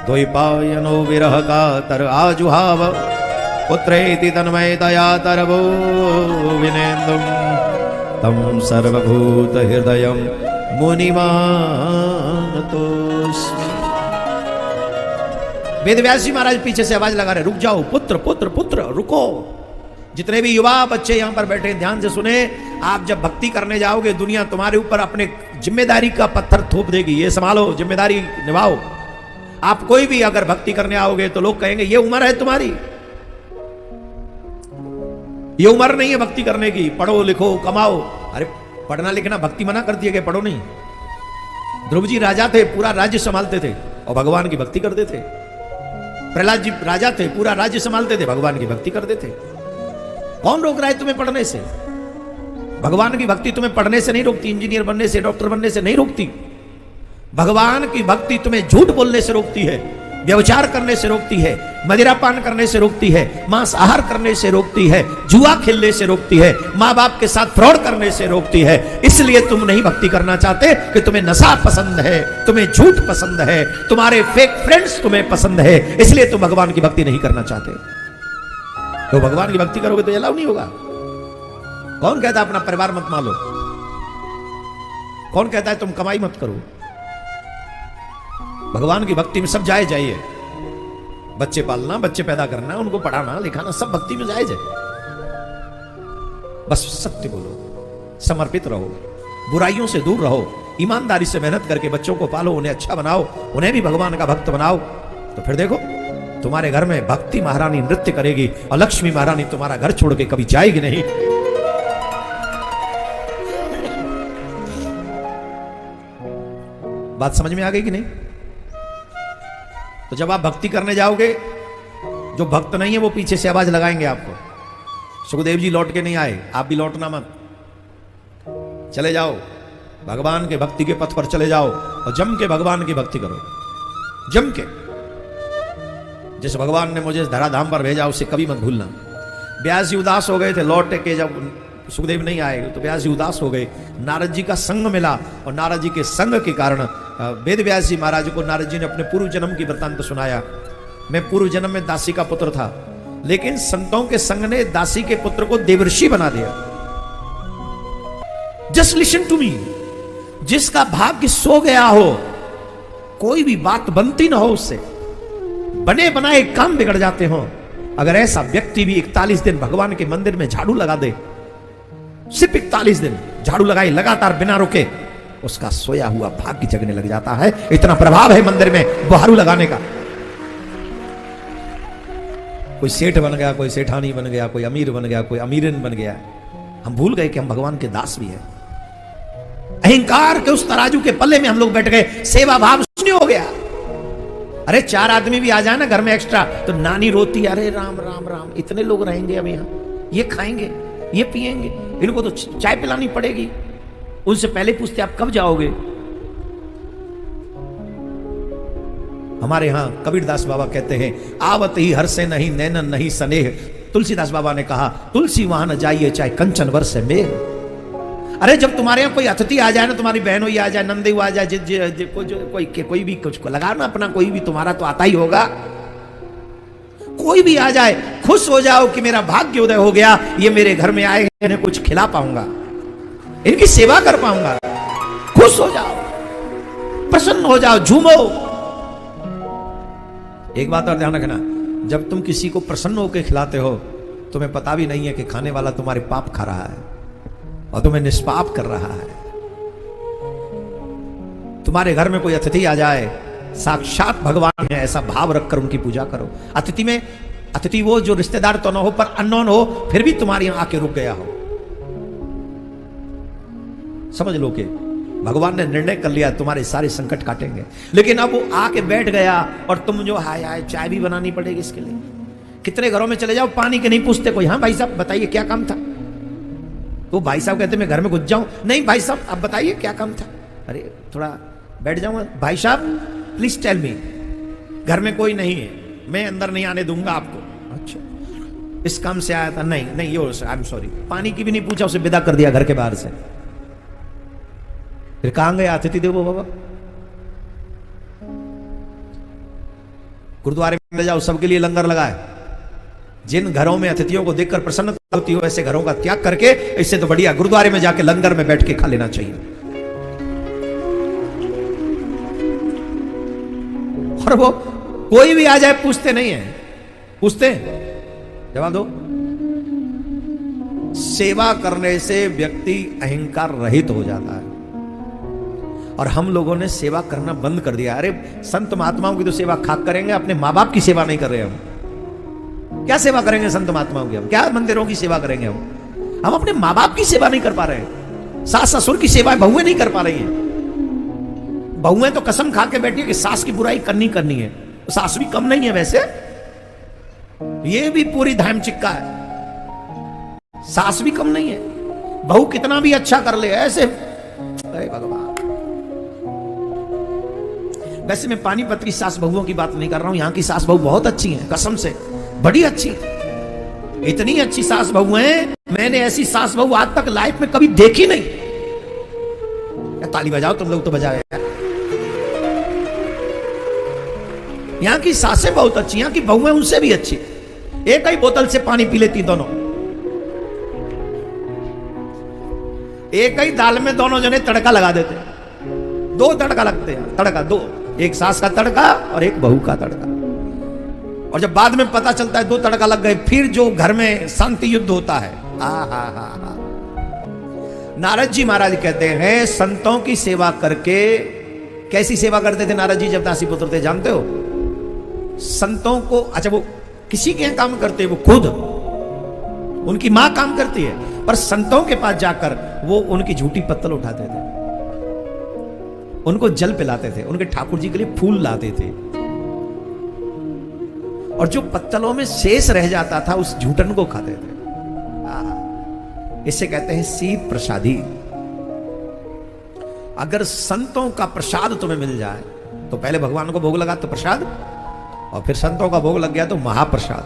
S1: द्वैपायनो विरह का तर आजुहाव पुत्रेति तन्मयतया तरवो विनेन्दुम तम सर्वभूत हृदयम मुनिमानतोस्मि। वेदव्यास जी महाराज पीछे से आवाज लगा रहे, रुक जाओ, पुत्र पुत्र पुत्र रुको। जितने भी युवा बच्चे यहां पर बैठे ध्यान से सुने, आप जब भक्ति करने जाओगे दुनिया तुम्हारे ऊपर अपने जिम्मेदारी का पत्थर थोप देगी। ये संभालो, जिम्मेदारी निभाओ। आप कोई भी अगर भक्ति करने आओगे तो लोग कहेंगे ये उम्र है तुम्हारी, ये उम्र नहीं है भक्ति करने की, पढ़ो लिखो कमाओ। अरे पढ़ना लिखना भक्ति मना कर दिया कि पढ़ो नहीं। ध्रुव जी राजा थे, पूरा राज्य संभालते थे और भगवान की भक्ति करते थे। प्रहलाद जी राजा थे, पूरा राज्य संभालते थे, भगवान की भक्ति करते थे। कौन रोक रहा है तुम्हें पढ़ने से? भगवान की भक्ति तुम्हें पढ़ने से नहीं रोकती, इंजीनियर बनने से, डॉक्टर बनने से नहीं रोकती। भगवान की भक्ति तुम्हें झूठ बोलने से रोकती है, व्यभिचार करने से रोकती है, मदिरापान करने से रोकती है, मांस आहार करने से रोकती है, जुआ खेलने से रोकती है, माँ बाप के साथ फ्रॉड करने से रोकती है। इसलिए तुम नहीं भक्ति करना चाहते कि तुम्हें नशा पसंद है, तुम्हें झूठ पसंद है, तुम्हारे फेक फ्रेंड्स तुम्हें पसंद है, इसलिए तुम भगवान की भक्ति नहीं करना चाहते। तो भगवान की भक्ति करोगे तो अलाउ नहीं होगा। कौन कहता है अपना परिवार मत मालो? कौन कहता है तुम कमाई मत करो? भगवान की भक्ति में सब जायज है। बच्चे पालना, बच्चे पैदा करना, उनको पढ़ाना लिखाना सब भक्ति में जायज है। बस सत्य बोलो, समर्पित रहो, बुराइयों से दूर रहो, ईमानदारी से मेहनत करके बच्चों को पालो, उन्हें अच्छा बनाओ, उन्हें भी भगवान का भक्त बनाओ। तो फिर देखो तुम्हारे घर में भक्ति महारानी नृत्य करेगी और लक्ष्मी महारानी तुम्हारा घर छोड़ के कभी जाएगी नहीं। बात समझ में आ गई कि नहीं? तो जब आप भक्ति करने जाओगे, जो भक्त नहीं है वो पीछे से आवाज लगाएंगे आपको, सुखदेव जी लौट के नहीं आए, आप भी लौटना मत, चले जाओ भगवान के भक्ति के पथ पर चले जाओ और जम के भगवान की भक्ति करो, जम के। जिस भगवान ने मुझे धराधाम पर भेजा उसे कभी मत भूलना। व्यास जी उदास हो गए थे, लौट के जब सुखदेव नहीं आए तो व्यास जी उदास हो गए। नारद जी का संग मिला और नारद जी के संग के कारण वेद व्यास जी महाराज को नारद जी ने अपने पूर्व जन्म की वृत्तांत सुनाया। मैं पूर्व जन्म में दासी का पुत्र था, लेकिन संतों के संग ने दासी के पुत्र को देवर्षि बना दिया। जस्ट लिसन टू मी, जिसका भाग्य सो गया हो, कोई भी बात बनती ना हो उससे, बने बनाए काम बिगड़ जाते हो। अगर ऐसा व्यक्ति भी 41 दिन भगवान के मंदिर में झाड़ू लगा दे, सिर्फ 41 दिन झाड़ू लगाए लगातार बिना रुके, उसका सोया हुआ भाग्य जगने लग जाता है। इतना प्रभाव है मंदिर में झाड़ू लगाने का। कोई सेठ बन गया, कोई सेठानी बन गया, कोई अमीर बन गया, कोई अमीरन बन गया। हम भूल गए कि हम भगवान के दास भी हैं। अहंकार के उस तराजू के पल्ले में हम लोग बैठ गए, सेवा भाव शून्य हो गया। अरे 4 आदमी भी आ जाए ना घर में एक्स्ट्रा तो नानी रोती, अरे राम राम राम, इतने लोग रहेंगे अब यहाँ, ये खाएंगे, ये पिएंगे, इनको तो चाय पिलानी पड़ेगी। उनसे पहले पूछते आप कब जाओगे। हमारे यहां कबीरदास बाबा कहते हैं, आवत ही हर से नहीं नैनन नहीं स्नेह। तुलसीदास बाबा ने कहा, तुलसी वहां न जाइए चाहे कंचन वर्ष मेघ। अरे जब तुम्हारे यहाँ कोई अतिथि आ जाए ना, तुम्हारी बहन हुई आ जाए, नंदी आ जाए, कोई भी कुछ लगा ना अपना, कोई भी तुम्हारा तो आता ही होगा। कोई भी आ जाए, खुश हो जाओ कि मेरा भाग्य उदय हो गया, ये मेरे घर में आए, इन्हें कुछ खिला पाऊंगा, इनकी सेवा कर पाऊंगा। खुश हो जाओ, प्रसन्न हो जाओ, झूमो। एक बात और ध्यान रखना, जब तुम किसी को प्रसन्न होकर खिलाते हो, तुम्हें पता भी नहीं है कि खाने वाला तुम्हारे पाप खा रहा है और तुम्हें निष्पाप कर रहा है। तुम्हारे घर में कोई अतिथि आ जाए, साक्षात भगवान है ऐसा भाव रखकर उनकी पूजा करो। अतिथि वो जो रिश्तेदार तो ना हो पर अननोन हो, फिर भी तुम्हारे यहां आके रुक गया हो, समझ लो कि भगवान ने निर्णय कर लिया तुम्हारे सारे संकट काटेंगे। लेकिन अब वो आके बैठ गया और तुम जो हाय हाय चाय भी बनानी पड़ेगी इसके लिए। कितने घरों में चले जाओ, पानी के नहीं पूछते कोई, हाँ भाई साहब बताइए क्या काम था। तो भाई साहब कहते मैं घर में घुस जाऊं, नहीं भाई साहब आप बताइए क्या काम था। अरे थोड़ा बैठ जाऊंगा, भाई साहब प्लीज टेल मी, घर में कोई नहीं है, मैं अंदर नहीं आने दूंगा आपको। अच्छा इस काम से आया था, नहीं यो आई एम सॉरी। पानी की भी नहीं पूछा, उसे विदा कर दिया घर के बाहर से। फिर कहां गए अतिथि देवो बाबा? गुरुद्वारे में ले जाओ, सबके लिए लंगर लगाए। जिन घरों में अतिथियों को देखकर प्रसन्नता होती हो, ऐसे घरों का त्याग करके इससे तो बढ़िया गुरुद्वारे में जाके लंगर में बैठ के खा लेना चाहिए। और वो कोई भी आ जाए पूछते नहीं है, पूछते जवाब दो। सेवा करने से व्यक्ति अहंकार रहित हो जाता है और हम लोगों ने सेवा करना बंद कर दिया। अरे संत महात्माओं की तो सेवा खाक करेंगे, अपने माँ बाप की सेवा नहीं कर रहे हम। क्या सेवा करेंगे संत महात्माओं की? हम क्या मंदिरों की सेवा करेंगे? हम अपने माँ बाप की सेवा नहीं कर पा रहे हैं। सास ससुर की सेवा बहुएं नहीं कर पा रही हैं। बहुएं तो कसम खा के बैठी है कि सास की बुराई करनी है। सास भी कम नहीं है वैसे, ये भी पूरी धाम चिक्का है। सास भी कम नहीं है, बहू कितना भी अच्छा कर ले ऐसे। अरे भगवान, वैसे मैं पानीपत की सास बहुओं की बात नहीं कर रहा हूं, यहां की सास बहू बहुत अच्छी हैं, कसम से बड़ी अच्छी। इतनी अच्छी सास बहू हैं, मैंने ऐसी सास बहू आज तक लाइफ में कभी देखी नहीं। ताली बजाओ तुम लोग तो बजाओ यार। यहां की सासें बहुत अच्छी, यहां की बहुएं उनसे भी अच्छी। एक ही बोतल से पानी पी लेती दोनों, एक ही दाल में दोनों जने तड़का लगा देते। 2 तड़का लगते हैं, तड़का 2। एक सास का तड़का और एक बहू का तड़का। और जब बाद में पता चलता है 2 तड़का लग गए, फिर जो घर में शांति युद्ध होता है। हा। नारद जी महाराज कहते हैं संतों की सेवा करके, कैसी सेवा करते थे नारद जी जब दासी पुत्र थे जानते हो? संतों को, अच्छा वो किसी के यहाँ काम करते, वो खुद, उनकी मां काम करती है, पर संतों के पास जाकर वो उनकी झूठी पत्तल उठाते थे, उनको जल पिलाते थे, उनके ठाकुर जी के लिए फूल लाते थे, और जो पत्तलों में शेष रह जाता था उस झूठन को खाते थे। इसे कहते हैं शीत प्रसादी। अगर संतों का प्रसाद तुम्हें मिल जाए तो पहले भगवान को भोग लगा तो प्रसाद, और फिर संतों का भोग लग गया तो महाप्रसाद।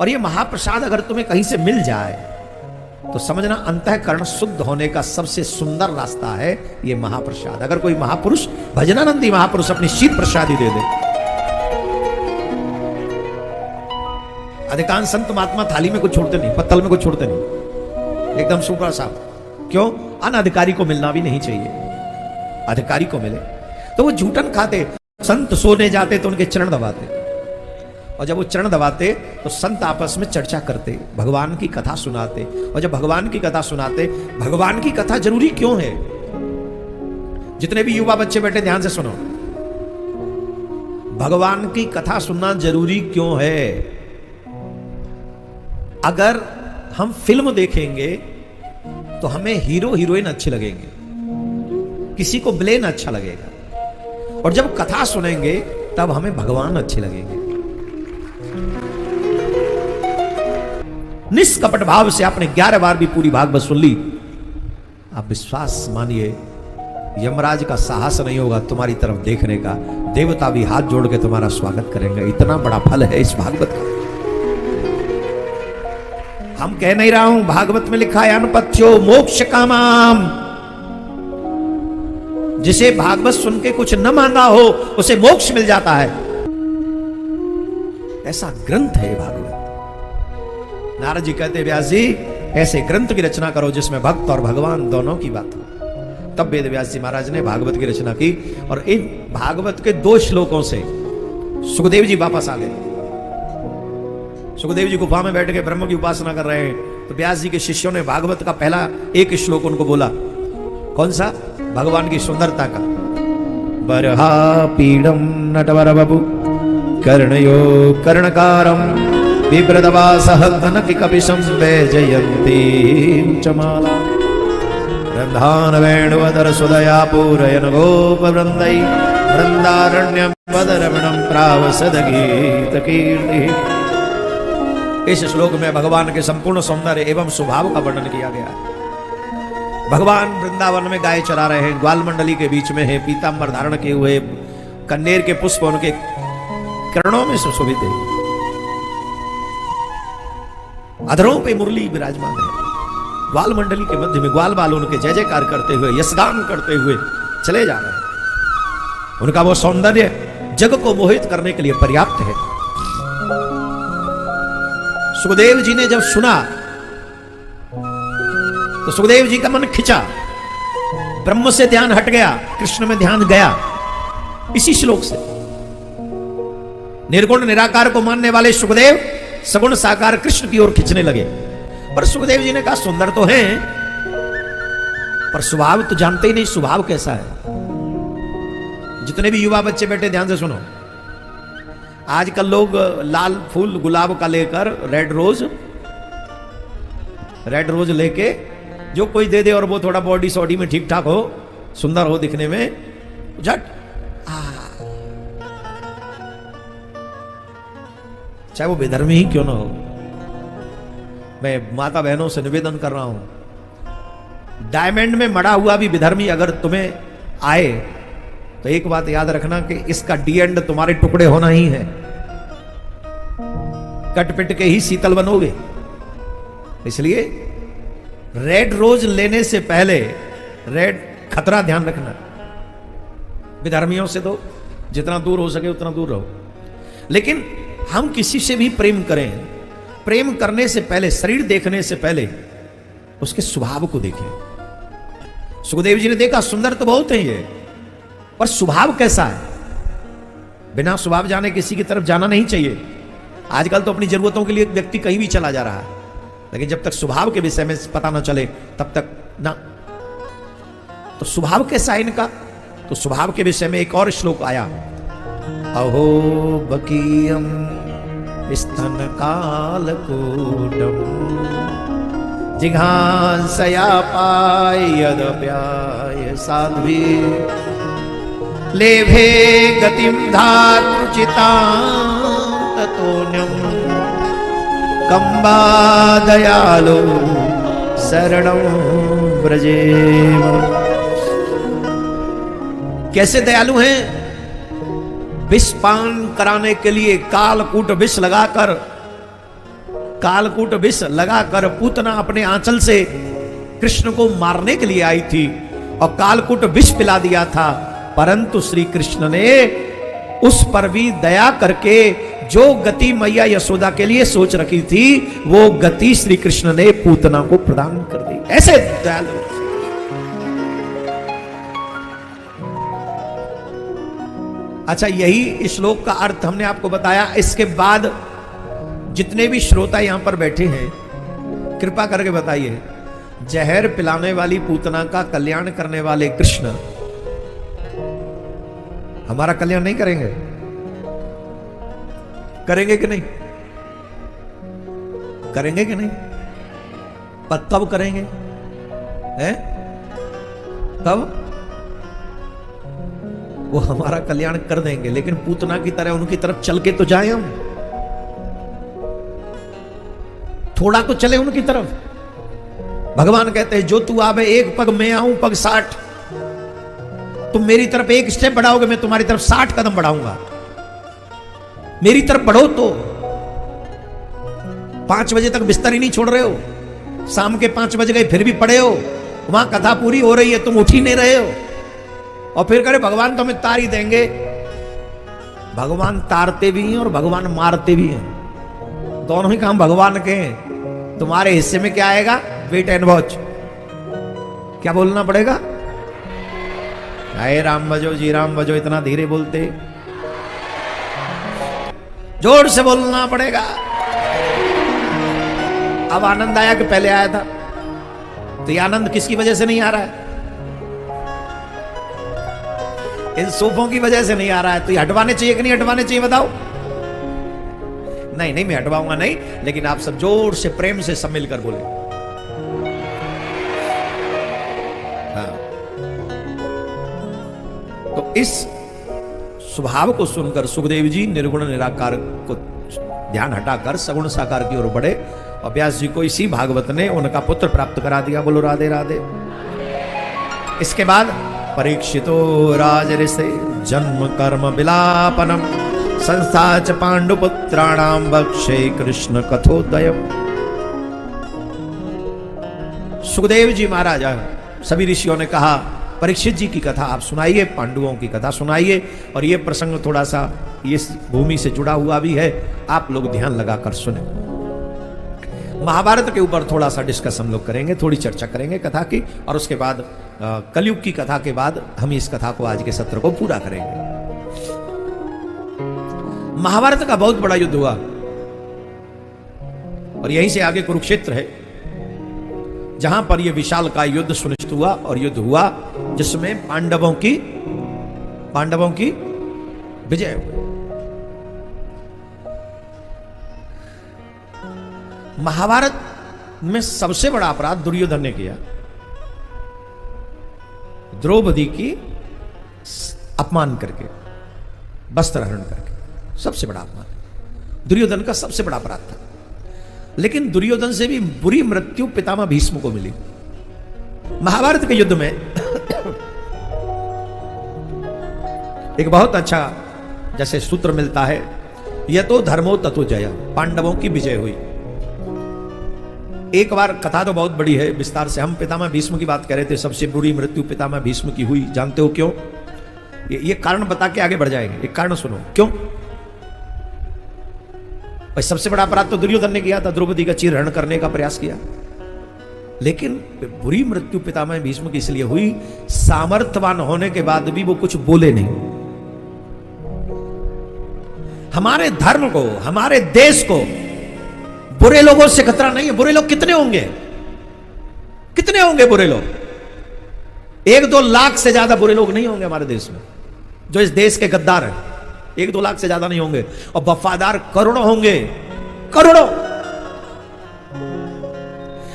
S1: और ये महाप्रसाद अगर तुम्हें कहीं से मिल जाए तो समझना अंतःकरण शुद्ध होने का सबसे सुंदर रास्ता है ये महाप्रसाद। अगर कोई महापुरुष, भजनानंदी महापुरुष अपनी शीत प्रसादी दे दे। अधिकांश संत महात्मा थाली में कुछ छोड़ते नहीं, पत्तल में कुछ छोड़ते नहीं, एकदम सुपर साफ। क्यों? अनधिकारी को मिलना भी नहीं चाहिए, अधिकारी को मिले। तो वो झूठन खाते, संत सोने जाते तो उनके चरण दबाते, और जब वो चरण दबाते तो संत आपस में चर्चा करते, भगवान की कथा सुनाते। और जब भगवान की कथा सुनाते, भगवान की कथा जरूरी क्यों है? जितने भी युवा बच्चे बैठे ध्यान से सुनो, भगवान की कथा सुनना जरूरी क्यों है? अगर हम फिल्म देखेंगे तो हमें हीरो हीरोइन अच्छे लगेंगे, किसी को विलेन अच्छा लगेगा, और जब कथा सुनेंगे तब हमें भगवान अच्छे लगेंगे। निष्कपट भाव से आपने 11 बार भी पूरी भागवत सुन ली, आप विश्वास मानिए यमराज का साहस नहीं होगा तुम्हारी तरफ देखने का, देवता भी हाथ जोड़ के तुम्हारा स्वागत करेंगे। इतना बड़ा फल है इस भागवत का। हम कह नहीं रहा हूं, भागवत में लिखा है अनपथ्यो मोक्ष कामाम, जिसे भागवत सुन के कुछ न मांगा हो उसे मोक्ष मिल जाता है, ऐसा ग्रंथ है भागवत। नारद जी कहते व्यास जी ऐसे ग्रंथ की रचना करो जिसमें भक्त और भगवान दोनों की बात हो। तब वेद व्यास जी महाराज ने भागवत की रचना की, और इन भागवत के 2 श्लोकों से सुखदेव जी वापस आ गए। सुखदेव जी गुफा में बैठ के ब्रह्म की उपासना कर रहे हैं, तो व्यास जी के शिष्यों ने भागवत का पहला एक श्लोक उनको बोला। कौन सा? भगवान की सुंदरता का। बरहा पीडम नटवर बबु कर्णयो कर्णकारम बिभ्रदवासः कनक कपिशं वैजयन्ती चमाला रंधान वेणुवदर सुदया पूरयन गोपवृन्दै वृंदारण्यं वदरमणं प्रावसदगीत कीर्ति। इस श्लोक में भगवान के संपूर्ण सौंदर्य एवं स्वभाव का वर्णन किया गया है। भगवान वृंदावन में गाय चरा रहे हैं, ग्वाल मंडली के बीच में है, पीतांबर धारण किए हुए, कन्नेर के पुष्प उनके किरणों में सुशोभित है, अधरों पे मुरली विराजमान है। ग्वाल मंडली के मध्य में ग्वाल बाल उनके जय जयकार करते हुए, यशगान करते हुए चले जा रहे हैं। उनका वो सौंदर्य जग को मोहित करने के लिए पर्याप्त है। सुखदेव जी ने जब सुना तो सुखदेव जी का मन खिंचा, ब्रह्म से ध्यान हट गया, कृष्ण में ध्यान गया। इसी श्लोक से निर्गुण निराकार को मानने वाले सुखदेव सगुण साकार कृष्ण की ओर खींचने लगे। पर सुखदेव जी ने कहा सुंदर तो है, पर स्वभाव तो जानते ही नहीं स्वभाव कैसा है। जितने भी युवा बच्चे बैठे ध्यान से सुनो, आजकल लोग लाल फूल गुलाब का लेकर रेड रोज लेके जो कोई दे दे और वो थोड़ा बॉडी सॉडी में ठीक ठाक हो, सुंदर हो दिखने में, झट चाहे वो बेधर्मी ही क्यों ना हो। मैं माता बहनों से निवेदन कर रहा हूं, डायमंड में मड़ा हुआ भी विधर्मी अगर तुम्हें आए तो एक बात याद रखना कि इसका डी एंड तुम्हारे टुकड़े होना ही है, कट-पिट के ही शीतल बनोगे। इसलिए रेड रोज लेने से पहले रेड खतरा ध्यान रखना, विधर्मियों से तो जितना दूर हो सके उतना दूर रहो। लेकिन हम किसी से भी प्रेम करें, प्रेम करने से पहले, शरीर देखने से पहले उसके स्वभाव को देखें। सुखदेव जी ने देखा सुंदर तो बहुत है ये, पर स्वभाव कैसा है, बिना स्वभाव जाने किसी की तरफ जाना नहीं चाहिए। आजकल तो अपनी जरूरतों के लिए व्यक्ति कहीं भी चला जा रहा है, लेकिन जब तक स्वभाव के विषय में पता ना चले तब तक ना। तो स्वभाव कैसा है इनका, तो स्वभाव के विषय में एक और श्लोक आया, अहो बकीयम स्तन कालकूटम जिघांसया पाय यदप्याय साध्वी लेभे गतिम धातृचितां ततोन्यम कंबा दयालो शरणं व्रजेम। कैसे दयालु हैं, विष पान कराने के लिए कालकूट विष लगाकर पूतना अपने आंचल से कृष्ण को मारने के लिए आई थी और कालकूट विष पिला दिया था, परंतु श्री कृष्ण ने उस पर भी दया करके जो गति मैया यशोदा के लिए सोच रखी थी वो गति श्री कृष्ण ने पूतना को प्रदान कर दी। ऐसे दयालु। अच्छा, यही श्लोक का अर्थ हमने आपको बताया। इसके बाद जितने भी श्रोता यहां पर बैठे हैं, कृपा करके बताइए, जहर पिलाने वाली पूतना का कल्याण करने वाले कृष्ण हमारा कल्याण नहीं करेंगे? करेंगे कि नहीं? करेंगे कि नहीं? पर कब करेंगे? हैं? कब? वो हमारा कल्याण कर देंगे, लेकिन पूतना की तरह उनकी तरफ चल के तो जाए हम, थोड़ा तो चले उनकी तरफ। भगवान कहते हैं जो तू आवे एक पग मैं आऊं पग 60। तुम मेरी तरफ एक स्टेप बढ़ाओगे, मैं तुम्हारी तरफ 60 कदम बढ़ाऊंगा। मेरी तरफ बढ़ो तो 5 बजे तक बिस्तर ही नहीं छोड़ रहे हो, शाम के 5 बज गए फिर भी पड़े हो, वहां कथा पूरी हो रही है तुम उठ ही नहीं रहे हो, और फिर करे भगवान तो हमें तार ही देंगे। भगवान तारते भी हैं और भगवान मारते भी हैं, दोनों ही काम भगवान के हैं। तुम्हारे हिस्से में क्या आएगा? Wait and watch. क्या बोलना पड़ेगा? हाय राम बजो जी राम बजो, इतना धीरे बोलते, जोर से बोलना पड़ेगा। अब आनंद आया कि पहले आया था? तो ये आनंद किसकी वजह से नहीं आ रहा है? इन सोफों की वजह से नहीं आ रहा है। तो ये हटवाने चाहिए कि नहीं हटवाने चाहिए बताओ? नहीं नहीं, मैं हटवाऊंगा नहीं, लेकिन आप सब जोर से प्रेम से सब मिलकर बोले। हाँ। तो इस स्वभाव को सुनकर सुखदेव जी निर्गुण निराकार को ध्यान हटाकर सगुण साकार की ओर बढ़े और व्यास जी को इसी भागवत ने उनका पुत्र प्राप्त करा दिया। बोलो राधे राधे। इसके बाद परीक्षितो राजऋषे जन्म कर्म विलापनम संस्था च पांडुपुत्राणाम भक्षे कृष्ण कथोदयम। सुखदेव जी महाराज सभी ऋषियों ने कहा परीक्षित जी की कथा आप सुनाइए, पांडवों की कथा सुनाइए, और ये प्रसंग थोड़ा सा इस भूमि से जुड़ा हुआ भी है, आप लोग ध्यान लगाकर सुने। महाभारत के ऊपर थोड़ा सा डिस्कस हम लोग करेंगे, थोड़ी चर्चा करेंगे कथा की, और उसके बाद कलयुग की कथा के बाद हम इस कथा को आज के सत्र को पूरा करेंगे। महाभारत का बहुत बड़ा युद्ध हुआ और यहीं से आगे कुरुक्षेत्र है, जहां पर यह विशाल का युद्ध सुनिश्चित हुआ, और युद्ध हुआ जिसमें पांडवों की विजय हुई। महाभारत में सबसे बड़ा अपराध दुर्योधन ने किया, द्रौपदी की अपमान करके, वस्त्र हरण करके, सबसे बड़ा अपमान दुर्योधन का सबसे बड़ा अपराध था। लेकिन दुर्योधन से भी बुरी मृत्यु पितामह भीष्म को मिली। महाभारत के युद्ध में एक बहुत अच्छा जैसे सूत्र मिलता है, यतो धर्मो ततो जय, पांडवों की विजय हुई। एक बार कथा तो बहुत बड़ी है, विस्तार से हम पितामह भीष्म की बात कर रहे थे, सबसे बुरी मृत्यु पितामह भीष्म की हुई। जानते हो क्यों? ये कारण बता के आगे बढ़ जाएंगे। एक कारण सुनो क्यों। भाई सबसे बड़ा अपराध तो दुर्योधन ने किया था, द्रौपदी का चीरहरण करने का प्रयास किया। लेकिन बुरी मृत्यु पितामह भीष्म की इसलिए हुई, सामर्थ्यवान होने के बाद भी वो कुछ बोले नहीं। हमारे धर्म को, हमारे देश को बुरे लोगों से खतरा नहीं है। बुरे लोग कितने होंगे, कितने होंगे बुरे लोग? 1-2 लाख से ज्यादा बुरे लोग नहीं होंगे हमारे देश में, जो इस देश के गद्दार हैं। 1-2 लाख से ज्यादा नहीं होंगे, और वफादार करोड़ों होंगे, करोड़ों।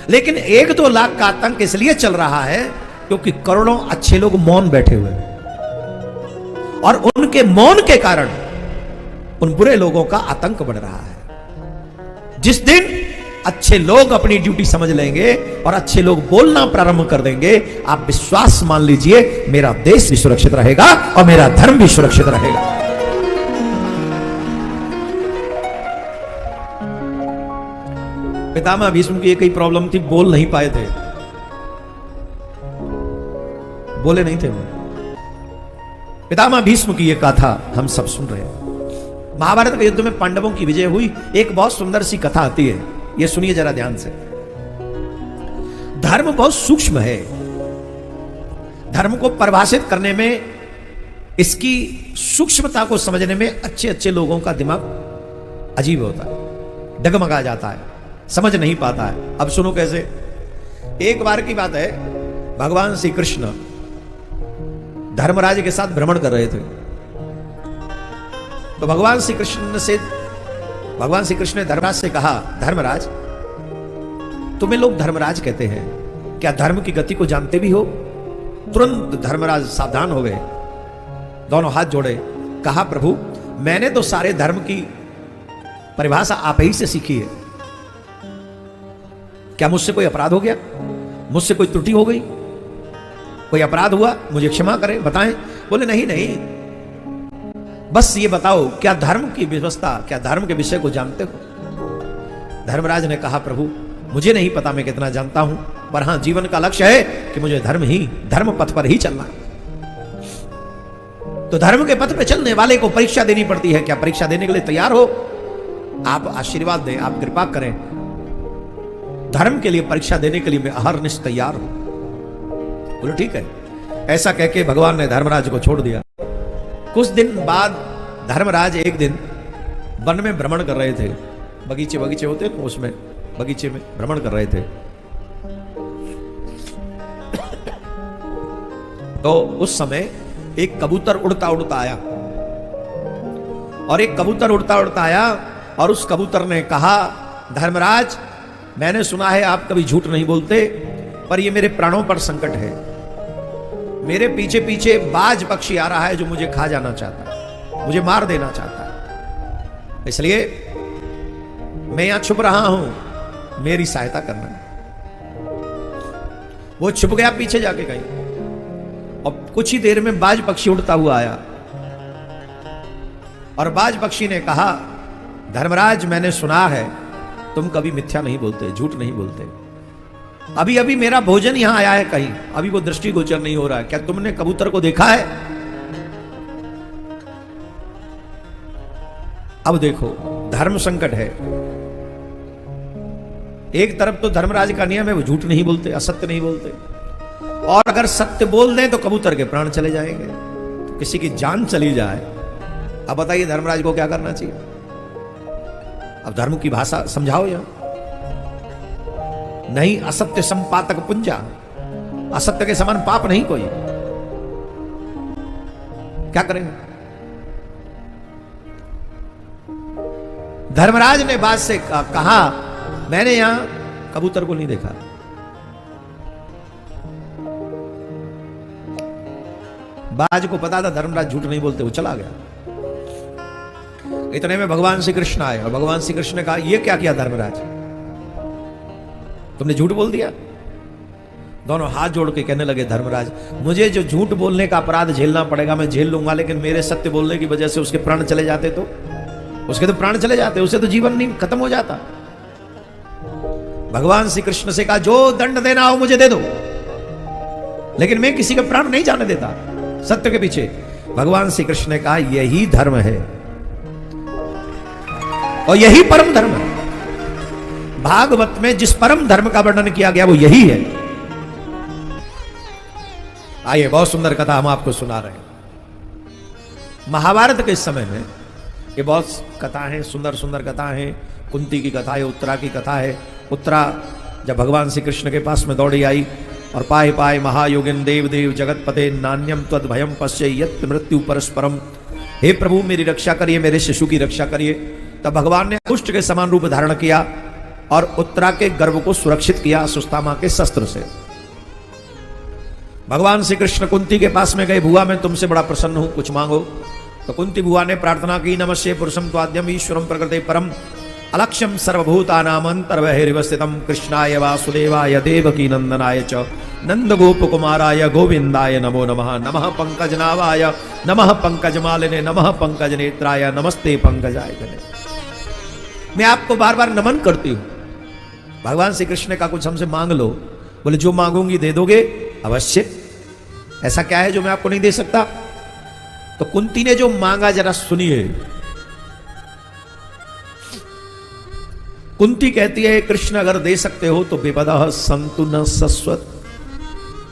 S1: लेकिन 1-2 लाख का आतंक इसलिए चल रहा है क्योंकि करोड़ों अच्छे लोग मौन बैठे हुए हैं, और उनके मौन के कारण उन बुरे लोगों का आतंक बढ़ रहा है। जिस दिन अच्छे लोग अपनी ड्यूटी समझ लेंगे और अच्छे लोग बोलना प्रारंभ कर देंगे, आप विश्वास मान लीजिए, मेरा देश भी सुरक्षित रहेगा और मेरा धर्म भी सुरक्षित रहेगा। पितामह भीष्म की एक ही प्रॉब्लम थी, बोल नहीं पाए थे, बोले नहीं थे वो। पितामह भीष्म की यह कथा हम सब सुन रहे हैं। महाभारत के युद्ध में पांडवों की विजय हुई। एक बहुत सुंदर सी कथा आती है, यह सुनिए जरा ध्यान से। धर्म बहुत सूक्ष्म है। धर्म को परिभाषित करने में, इसकी सूक्ष्मता को समझने में अच्छे अच्छे लोगों का दिमाग अजीब होता है, डगमगा जाता है, समझ नहीं पाता है। अब सुनो कैसे। एक बार की बात है, भगवान श्री कृष्ण धर्मराज के साथ भ्रमण कर रहे थे। तो भगवान श्री कृष्ण ने धर्मराज से कहा, धर्मराज, तुम्हें लोग धर्मराज कहते हैं, क्या धर्म की गति को जानते भी हो? तुरंत धर्मराज सावधान हो गए, दोनों हाथ जोड़े, कहा, प्रभु, मैंने तो सारे धर्म की परिभाषा आप ही से सीखी है। क्या मुझसे कोई अपराध हो गया? मुझसे कोई त्रुटि हो गई? कोई अपराध हुआ? मुझे क्षमा करें, बताएं। बोले, नहीं नहीं, बस ये बताओ, क्या धर्म की व्यवस्था, क्या धर्म के विषय को जानते हो? धर्मराज ने कहा, प्रभु, मुझे नहीं पता मैं कितना जानता हूं, पर हां, जीवन का लक्ष्य है कि मुझे धर्म पथ पर ही चलना है। तो धर्म के पथ पर चलने वाले को परीक्षा देनी पड़ती है। क्या परीक्षा देने के लिए तैयार हो? आप आशीर्वाद दें, आप कृपा करें। धर्म के लिए परीक्षा देने के लिए मैं अहरनिश तैयार हूं। बोलो, ठीक है। ऐसा कहकर भगवान ने धर्मराज को छोड़ दिया। कुछ दिन बाद धर्मराज एक दिन वन में भ्रमण कर रहे थे। बगीचे होते हैं, उसमें बगीचे में भ्रमण कर रहे थे। तो उस समय एक कबूतर उड़ता उड़ता आया, और एक कबूतर उड़ता उड़ता आया, और उस कबूतर ने कहा, धर्मराज, मैंने सुना है आप कभी झूठ नहीं बोलते, पर ये मेरे प्राणों पर संकट है। मेरे पीछे पीछे बाज पक्षी आ रहा है जो मुझे खा जाना चाहता है, मुझे मार देना चाहता है, इसलिए मैं यहां छुप रहा हूं, मेरी सहायता करना। वो छुप गया पीछे जाके कहीं, और कुछ ही देर में बाज पक्षी उड़ता हुआ आया, और बाज पक्षी ने कहा, धर्मराज, मैंने सुना है तुम कभी मिथ्या नहीं बोलते, झूठ नहीं बोलते। अभी अभी मेरा भोजन यहां आया है कहीं, अभी वो दृष्टिगोचर नहीं हो रहा है। क्या तुमने कबूतर को देखा है? अब देखो, धर्म संकट है। एक तरफ तो धर्मराज का नियम है, वो झूठ नहीं बोलते, असत्य नहीं बोलते, और अगर सत्य बोल दें तो कबूतर के प्राण चले जाएंगे, तो किसी की जान चली जाए। अब बताइए धर्मराज को क्या करना चाहिए? अब धर्म की भाषा समझाओ यहां। नहीं, असत्य संपातक पुंजा, असत्य के समान पाप नहीं कोई। क्या करें? धर्मराज ने बात से कहा, मैंने यहां कबूतर को नहीं देखा। बाज को पता था धर्मराज झूठ नहीं बोलते, वो चला गया। इतने में भगवान श्री कृष्ण आए, और भगवान श्री कृष्ण ने कहा, यह क्या किया धर्मराज, तुमने झूठ बोल दिया? दोनों हाथ जोड़ के कहने लगे, धर्मराज, मुझे जो झूठ बोलने का अपराध झेलना पड़ेगा मैं झेल लूंगा, लेकिन मेरे सत्य बोलने की वजह से उसके प्राण चले जाते तो, उसके तो प्राण चले जाते, उसे तो जीवन नहीं खत्म हो जाता। भगवान श्री कृष्ण से कहा, जो दंड देना हो मुझे दे दो, लेकिन मैं किसी का प्राण नहीं जाने देता सत्य के पीछे। भगवान श्री कृष्ण ने कहा, यही धर्म है और यही परम धर्म है। भागवत में जिस परम धर्म का वर्णन किया गया वो यही है। आइए, बहुत सुंदर कथा हम आपको सुना रहे हैं। महाभारत के समय में ये बहुत कथा है, सुंदर सुंदर कथा है। कुंती की कथा है, उत्तरा की कथा है। उत्तरा जब भगवान श्री कृष्ण के पास में दौड़ी आई और पाए पाए महायोगिन देव देव जगतपते नान्यम त्वद भयम पश्य यत् मृत्यु परस्परम, हे प्रभु मेरी रक्षा करिए, मेरे शिशु की रक्षा करिए। तब भगवान ने पुष्ट के समान रूप धारण किया और उत्तरा के गर्भ को सुरक्षित किया सुस्तामा के शस्त्र से। भगवान श्री कृष्ण कुंती के पास में गए, बुआ मैं तुमसे बड़ा प्रसन्न हूं, कुछ मांगो। तो कुंती बुआ ने प्रार्थना की, नमस्ते पुरुषम त्वाद्यम ईश्वरम प्रकृते परम अलक्ष्यम सर्वभूतानाम अंतर्बहिर्वस्थितम कृष्णाय वासुदेवाय देवकी नंदनाय च नंद गोप कुमाराय गोविंदाय नमो नमः। नमः पंकजनाभाय नमः पंकजमालिने नमः पंकज नेत्राय नमस्ते पंकजाय गणे। मैं आपको बार बार नमन करती हूं। भगवान श्री कृष्ण का कुछ हमसे मांग लो। बोले जो मांगूंगी दे दोगे? अवश्य। ऐसा क्या है जो मैं आपको नहीं दे सकता? तो कुंती ने जो मांगा जरा सुनिए। कुंती कहती है, कृष्ण अगर दे सकते हो तो विपदः संतु न सस्वत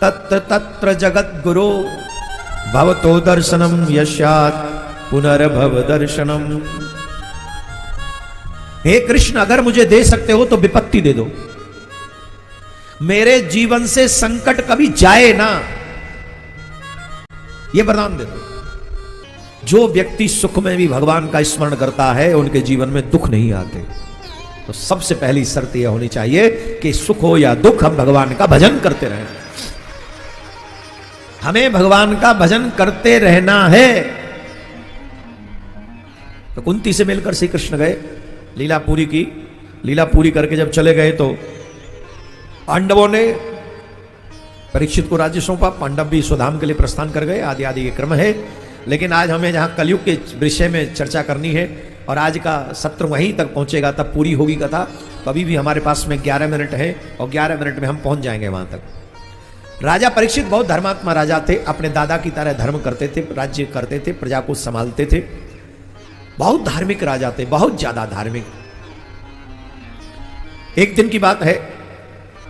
S1: तत्र तत्र जगत गुरो भवतो दर्शनम यस्यात् पुनर्भव दर्शनम। हे कृष्ण अगर मुझे दे सकते हो तो विपत्ति दे दो, मेरे जीवन से संकट कभी जाए ना, यह वरदान दे दो। जो व्यक्ति सुख में भी भगवान का स्मरण करता है उनके जीवन में दुख नहीं आते। तो सबसे पहली शर्त यह होनी चाहिए कि सुख हो या दुख हम भगवान का भजन करते रहें। हमें भगवान का भजन करते रहना है। तो कुंती से मिलकर श्री कृष्ण गए, लीला पूरी की। लीला पूरी करके जब चले गए तो पांडवों ने परीक्षित को राज्य सौंपा। पांडव भी स्वधाम के लिए प्रस्थान कर गए। आदि आदि ये क्रम है। लेकिन आज हमें जहां कलयुग के विषय में चर्चा करनी है और आज का सत्र वहीं तक पहुंचेगा, तब पूरी होगी कथा। तो अभी भी हमारे पास में 11 मिनट है और 11 मिनट में हम पहुंच जाएंगे वहां तक। राजा परीक्षित बहुत धर्मात्मा राजा थे। अपने दादा की तरह धर्म करते थे, राज्य करते थे, प्रजा को संभालते थे। बहुत धार्मिक राजा थे, बहुत ज्यादा धार्मिक। एक दिन की बात है,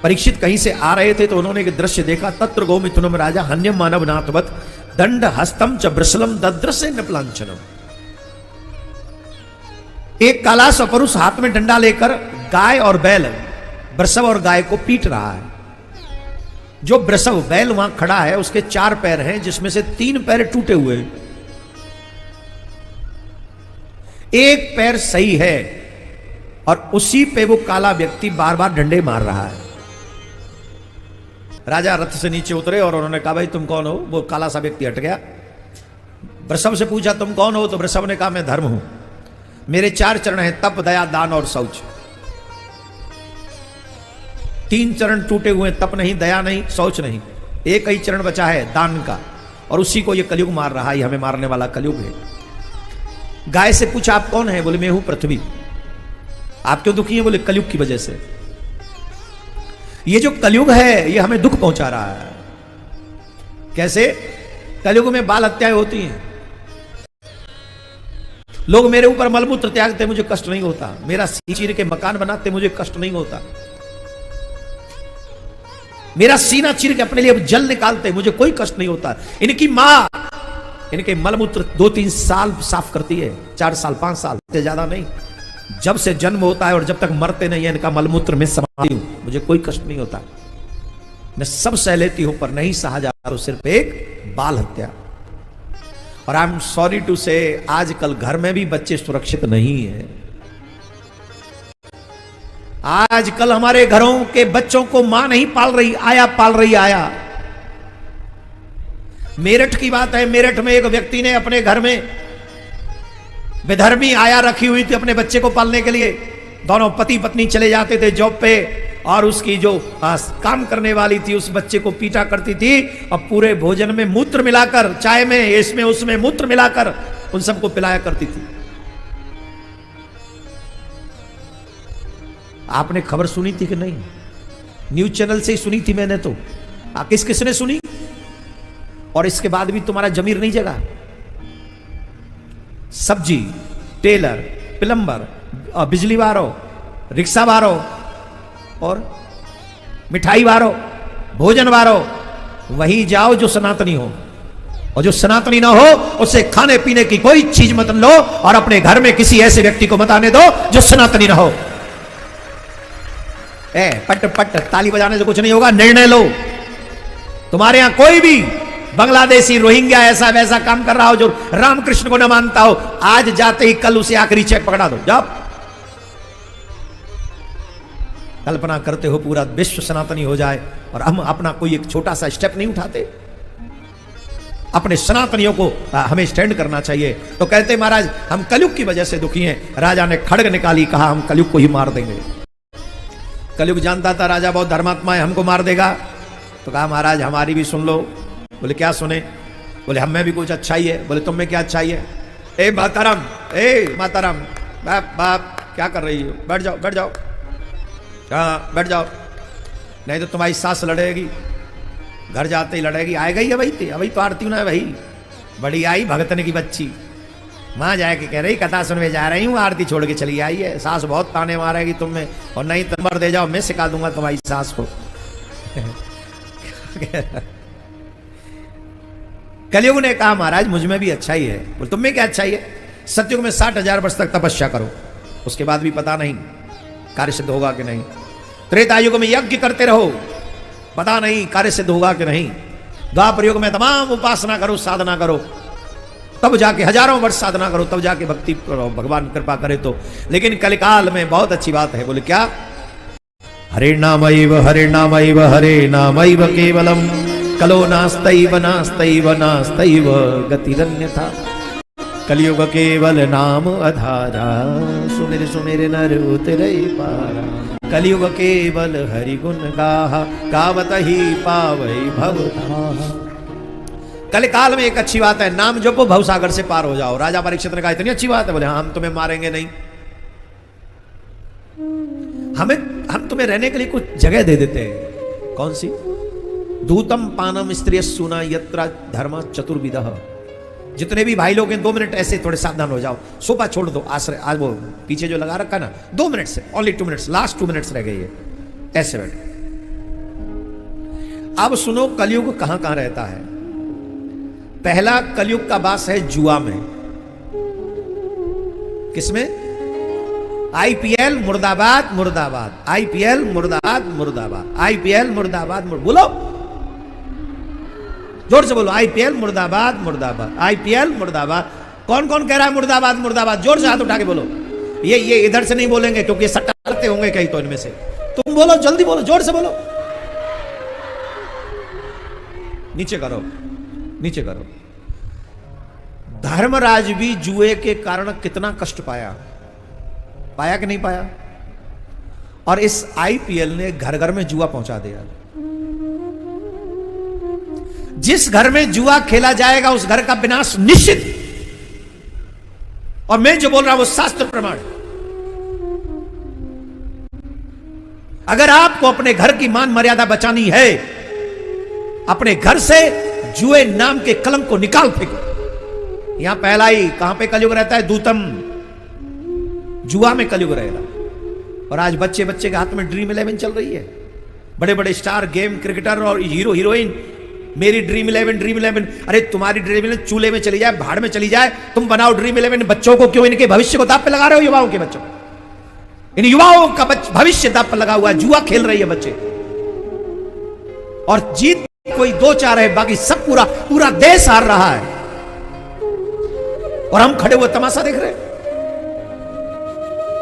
S1: परीक्षित कहीं से आ रहे थे तो उन्होंने एक दृश्य देखा। तत्र गोमिथुनम राजा हन्यम मानव नाथवत दंड हस्तम च ब्रसलम दद्रसे नपलांचनम। एक काला सा पुरुष हाथ में डंडा लेकर गाय और बैल, वृषभ और गाय को पीट रहा है। जो वृषभ बैल वहां खड़ा है उसके 4 पैर हैं, जिसमें से 3 पैर टूटे हुए हैं, एक पैर सही है और उसी पे वो काला व्यक्ति बार बार डंडे मार रहा है। राजा रथ से नीचे उतरे और उन्होंने कहा भाई तुम कौन हो? वो काला सा व्यक्ति हट गया। वृषभ से पूछा तुम कौन हो? तो वृषभ ने कहा मैं धर्म हूं, मेरे 4 चरण हैं, तप दया दान और शौच। 3 चरण टूटे हुए, तप नहीं, दया नहीं, शौच नहीं, एक ही चरण बचा है दान का, और उसी को ये कलयुग मार रहा है, हमें मारने वाला कलयुग है। गाय से पूछा आप कौन है? बोले मैं हूं पृथ्वी। आप क्यों दुखी हैं? बोले कलयुग की वजह से। ये जो कलयुग है ये हमें दुख पहुंचा रहा है। कैसे? कलयुग में बाल हत्याएं होती हैं, लोग मेरे ऊपर मलमूत्र त्यागते, मुझे कष्ट नहीं होता। मेरा चीर के मकान बनाते, मुझे कष्ट नहीं होता। मेरा सीना चीर के अपने लिए जल निकालते, मुझे कोई कष्ट नहीं होता। इनकी मां इनके मलमूत्र 2-3 साल साफ करती है, 4 साल 5 साल से ज्यादा नहीं। जब से जन्म होता है और जब तक मरते नहीं है इनका मलमूत्र में समाती हूं, मुझे कोई कष्ट नहीं होता। मैं सब सह लेती हूं, पर नहीं सहा जाता सिर्फ एक बाल हत्या। और आई एम सॉरी टू से आजकल घर में भी बच्चे सुरक्षित नहीं है। आजकल हमारे घरों के बच्चों को मां नहीं पाल रही, आया पाल रही। आया। मेरठ की बात है, मेरठ में एक व्यक्ति ने अपने घर में विधर्मी आया रखी हुई थी अपने बच्चे को पालने के लिए। दोनों पति पत्नी चले जाते थे जॉब पे और उसकी जो काम करने वाली थी उस बच्चे को पीटा करती थी और पूरे भोजन में मूत्र मिलाकर, चाय में, इसमें उसमें मूत्र मिलाकर उन सबको पिलाया करती थी। आपने खबर सुनी थी कि नहीं? न्यूज चैनल से ही सुनी थी मैंने तो। किस किसने सुनी? और इसके बाद भी तुम्हारा जमीर नहीं जगा? सब्जी, टेलर, प्लम्बर, बिजली वालों, रिक्शा वालों, और मिठाई बारो, भोजन बारो, वही जाओ जो सनातनी हो, और जो सनातनी ना हो उससे खाने पीने की कोई चीज मत लो, और अपने घर में किसी ऐसे व्यक्ति को मत आने दो जो सनातनी ना हो। पट पट ताली बजाने से कुछ नहीं होगा, निर्णय लो। तुम्हारे यहां कोई भी बांग्लादेशी, रोहिंग्या ऐसा वैसा काम कर रहा हो जो रामकृष्ण को न मानता हो, आज जाते ही कल उसे आखिरी चेक पकड़ा दो, जाओ। कल्पना करते हो पूरा विश्व सनातनी हो जाए और हम अपना कोई एक छोटा सा स्टेप नहीं उठाते? अपने सनातनियों को हमें स्टैंड करना चाहिए। तो कहते महाराज हम कलयुग की वजह से दुखी हैं। राजा ने खड्ग निकाली, कहा हम कलयुग को ही मार देंगे। कलयुग जानता था राजा बहुत धर्मात्मा है, हमको मार देगा। तो कहा महाराज हमारी भी सुन लो। बोले क्या सुने? बोले हम में भी कुछ अच्छाई है। बोले तुम में क्या अच्छाई है? ए माताराम, ए माताराम, बाप बाप क्या कर रही हो? बैठ जाओ, बैठ जाओ, हाँ बैठ जाओ, नहीं तो तुम्हारी सास लड़ेगी, घर जाते ही लड़ेगी। आएगा ही अभी तो आरती ना भाई, बड़ी आई भगतन की बच्ची, माँ जाके कह रही कथा सुनने जा रही हूँ, आरती छोड़ के चली आई है। सास बहुत ताने मारेगी तुम में, और नहीं तो मर दे जाओ, मैं सिखा दूंगा तुम्हारी सास को। कलयुग ने कहा महाराज मुझ में भी अच्छाई है। बोल तुम में क्या अच्छाई है? सतयुग में 60,000 वर्ष तक तपस्या करो, उसके बाद भी पता नहीं कार्य सिद्ध होगा कि नहीं। त्रेता युग में यज्ञ करते रहो, पता नहीं कार्य सिद्ध होगा कि नहीं। द्वापर युग में तमाम उपासना करो, साधना करो, तब जाके हजारों वर्ष साधना करो, तब जाके भक्ति करो, भगवान कृपा करे तो। लेकिन कलिकाल में बहुत अच्छी बात है। बोले क्या? हरे नामैव हरे नामैव हरे नामैव केवलम, कलो नास्तैव नास्तैव नास्तैव गतिरन्यथा, कलियुग केवल नाम आधारा, सुमिर सुमिर नर उतरे पारा, कलियुग केवल हरि गुण गाहा, गावत ही पावै भवधाहा। कलिकाल में एक अच्छी बात है, नाम जपो भवसागर से पार हो जाओ। राजा परीक्षित ने कहा इतनी अच्छी बात है? बोले हाँ, हम तुम्हें मारेंगे नहीं, हम तुम्हें रहने के लिए कुछ जगह दे देते हैं। कौन सी? दूतम पानम स्त्रिय सुना यत्र धर्म चतुर्विदः। जितने भी भाई लोग हैं 2 मिनट ऐसे थोड़े सावधान हो जाओ, सोफा छोड़ दो, आश्रय आज वो पीछे जो लगा रखा ना, 2 मिनट से, ओनली 2 मिनट्स, लास्ट 2 मिनट्स रह गए है, ऐसे बैठ। अब सुनो कलयुग कहां कहां रहता है। पहला कलयुग का वास है जुआ में। किसमें? आईपीएल मुर्दाबाद मुर्दाबाद, आईपीएल मुर्दाबाद मुर्दाबाद, आईपीएल मुर्दाबाद बोलो, जोर से बोलो, आईपीएल मुर्दाबाद मुर्दाबाद, आईपीएल मुर्दाबाद। कौन कौन कह रहा है मुर्दाबाद मुर्दाबाद? जोर से हाथ उठा के बोलो। ये इधर से नहीं बोलेंगे क्योंकि सट्टा करते होंगे कहीं तो इनमें से। तुम बोलो, जल्दी बोलो, जोर से बोलो। नीचे करो, नीचे करो। धर्मराज भी जुए के कारण कितना कष्ट पाया, पाया कि नहीं पाया? और इस आईपीएल ने घर घर में जुआ पहुंचा दिया। जिस घर में जुआ खेला जाएगा उस घर का विनाश निश्चित। और मैं जो बोल रहा हूं वो शास्त्र प्रमाण। अगर आपको अपने घर की मान मर्यादा बचानी है, अपने घर से जुए नाम के कलंक को निकाल फेंको। यहां पहला ही कहां पे कलयुग रहता है? दूतम, जुआ में कलयुग रहेगा। और आज बच्चे बच्चे के हाथ में ड्रीम 11 चल रही है। बड़े बड़े स्टार, गेम क्रिकेटर और हीरो हीरोइन, मेरी ड्रीम 11। अरे तुम्हारी ड्रीम 11 चूल्हे में चली जाए, भाड़ में चली जाए, तुम बनाओ ड्रीम 11। बच्चों को क्यों, इनके भविष्य को दांव पे लगा रहे हो? युवाओं के बच्चों, इन युवाओं का भविष्य दांव पर लगा हुआ है। जुआ खेल रही है बच्चे, और जीत कोई 2-4 है, बाकी सब पूरा देश हार रहा है, और हम खड़े हुए तमाशा देख रहे हैं।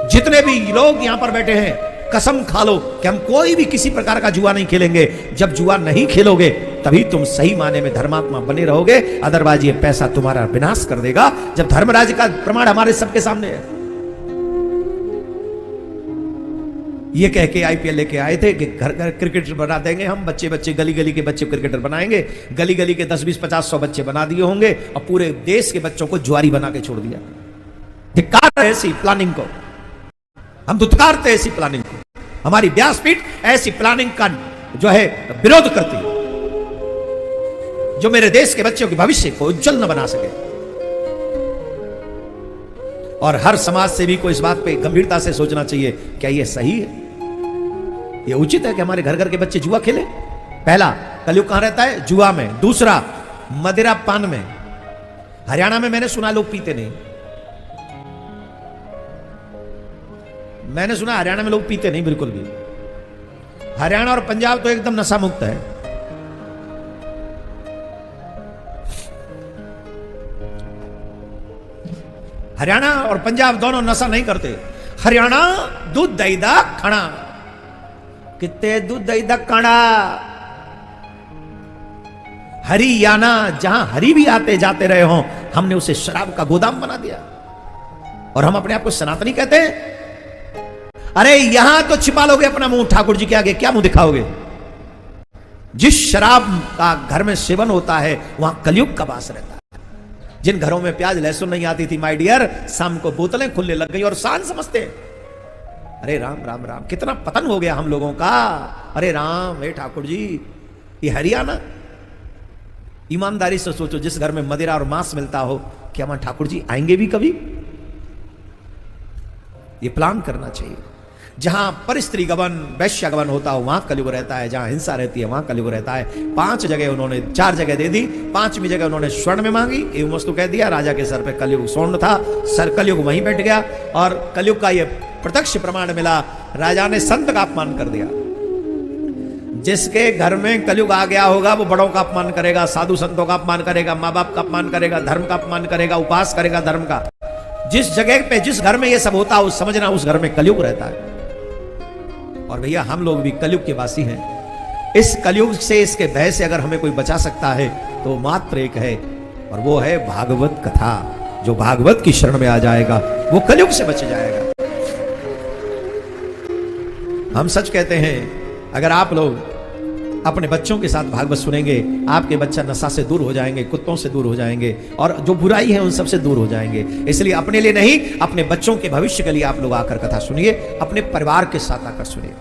S1: जितने भी लोग यहां पर बैठे हैं, कसम खा लो कि हम कोई भी किसी प्रकार का जुआ नहीं खेलेंगे। जब जुआ नहीं खेलोगे तभी तुम सही माने में धर्मात्मा बने रहोगे, अदरवाइज ये पैसा तुम्हारा विनाश कर देगा। जब धर्मराज का प्रमाण हमारे सबके सामने है। ये कह के आईपीएल लेके आए थे कि घर घर क्रिकेटर बना देंगे हम, बच्चे बच्चे गली गली के बच्चे क्रिकेटर बनाएंगे। गली गली के 10, 20, 50, 100 बच्चे बना दिए होंगे, और पूरे देश के बच्चों को जुआरी बना के छोड़ दिया। धिक्कार है ऐसी प्लानिंग को, हम धुतकारते ऐसी प्लानिंग को। हमारी व्यासपीठ ऐसी प्लानिंग का जो है विरोध करती है, जो मेरे देश के बच्चों के भविष्य को उज्जवल न बना सके। और हर समाज से भी को इस बात पे गंभीरता से सोचना चाहिए, क्या ये सही है? ये उचित है कि हमारे घर घर के बच्चे जुआ खेले? पहला, कलयुग कहां रहता है? जुआ में। दूसरा, मदिरा पान में। हरियाणा में मैंने सुना लोग पीते नहीं। मैंने सुना हरियाणा में लोग पीते नहीं बिल्कुल भी। हरियाणा और पंजाब तो एकदम नशा मुक्त है। हरियाणा और पंजाब दोनों नशा नहीं करते। हरियाणा दूध दही दा खाना, कितने दूध दही दा खाना। हरियाणा, जहां हरि भी आते जाते रहे हों, हमने उसे शराब का गोदाम बना दिया और हम अपने आप को सनातनी कहते हैं। अरे यहां तो छिपा लोगे अपना मुंह ठाकुर जी के आगे, क्या मुंह दिखाओगे? जिस शराब का घर में सेवन होता है वहां कलयुग का वास रहता है। जिन घरों में प्याज लहसुन नहीं आती थी, माय डियर, शाम को बोतलें खुलने लग गई और शान समझते। अरे राम राम राम, कितना पतन हो गया हम लोगों का। अरे राम, हे ठाकुर जी, ये हरियाणा। ईमानदारी से सोचो, जिस घर में मदिरा और मांस मिलता हो, क्या वहां ठाकुर जी आएंगे भी कभी? ये प्लान करना चाहिए। जहां पर स्त्री गबन, वैश्य गबन होता हो वहां कलयुग रहता है। जहां हिंसा रहती है वहां कलयुग रहता है। 5 जगह उन्होंने, 4 जगह दे दी, 5वीं जगह उन्होंने स्वर्ण में मांगी, एवं वस्तु कह दिया। राजा के सर पे कलयुग स्वर्ण था, सर कलयुग वहीं बैठ गया और कलयुग का यह प्रत्यक्ष प्रमाण मिला। राजा ने संत का अपमान कर दिया। जिसके घर में कलयुग आ गया होगा वो बड़ों का अपमान करेगा, साधु संतों का अपमान करेगा, माँ बाप का अपमान करेगा, धर्म का अपमान करेगा, उपास करेगा धर्म का। जिस जगह पे, जिस घर में ये सब होता है, उस समझना उस घर में कलयुग रहता है। और भैया हम लोग भी कलयुग के वासी हैं। इस कलयुग से, इसके भय से अगर हमें कोई बचा सकता है तो मात्र एक है, और वो है भागवत कथा। जो भागवत की शरण में आ जाएगा वो कलयुग से बच जाएगा। हम सच कहते हैं, अगर आप लोग अपने बच्चों के साथ भागवत सुनेंगे, आपके बच्चा नशा से दूर हो जाएंगे, कुत्तों से दूर हो जाएंगे और जो बुराई है उन सब से दूर हो जाएंगे। इसलिए अपने लिए नहीं, अपने बच्चों के भविष्य के लिए आप लोग आकर कथा सुनिए, अपने परिवार के साथ आकर सुनिए।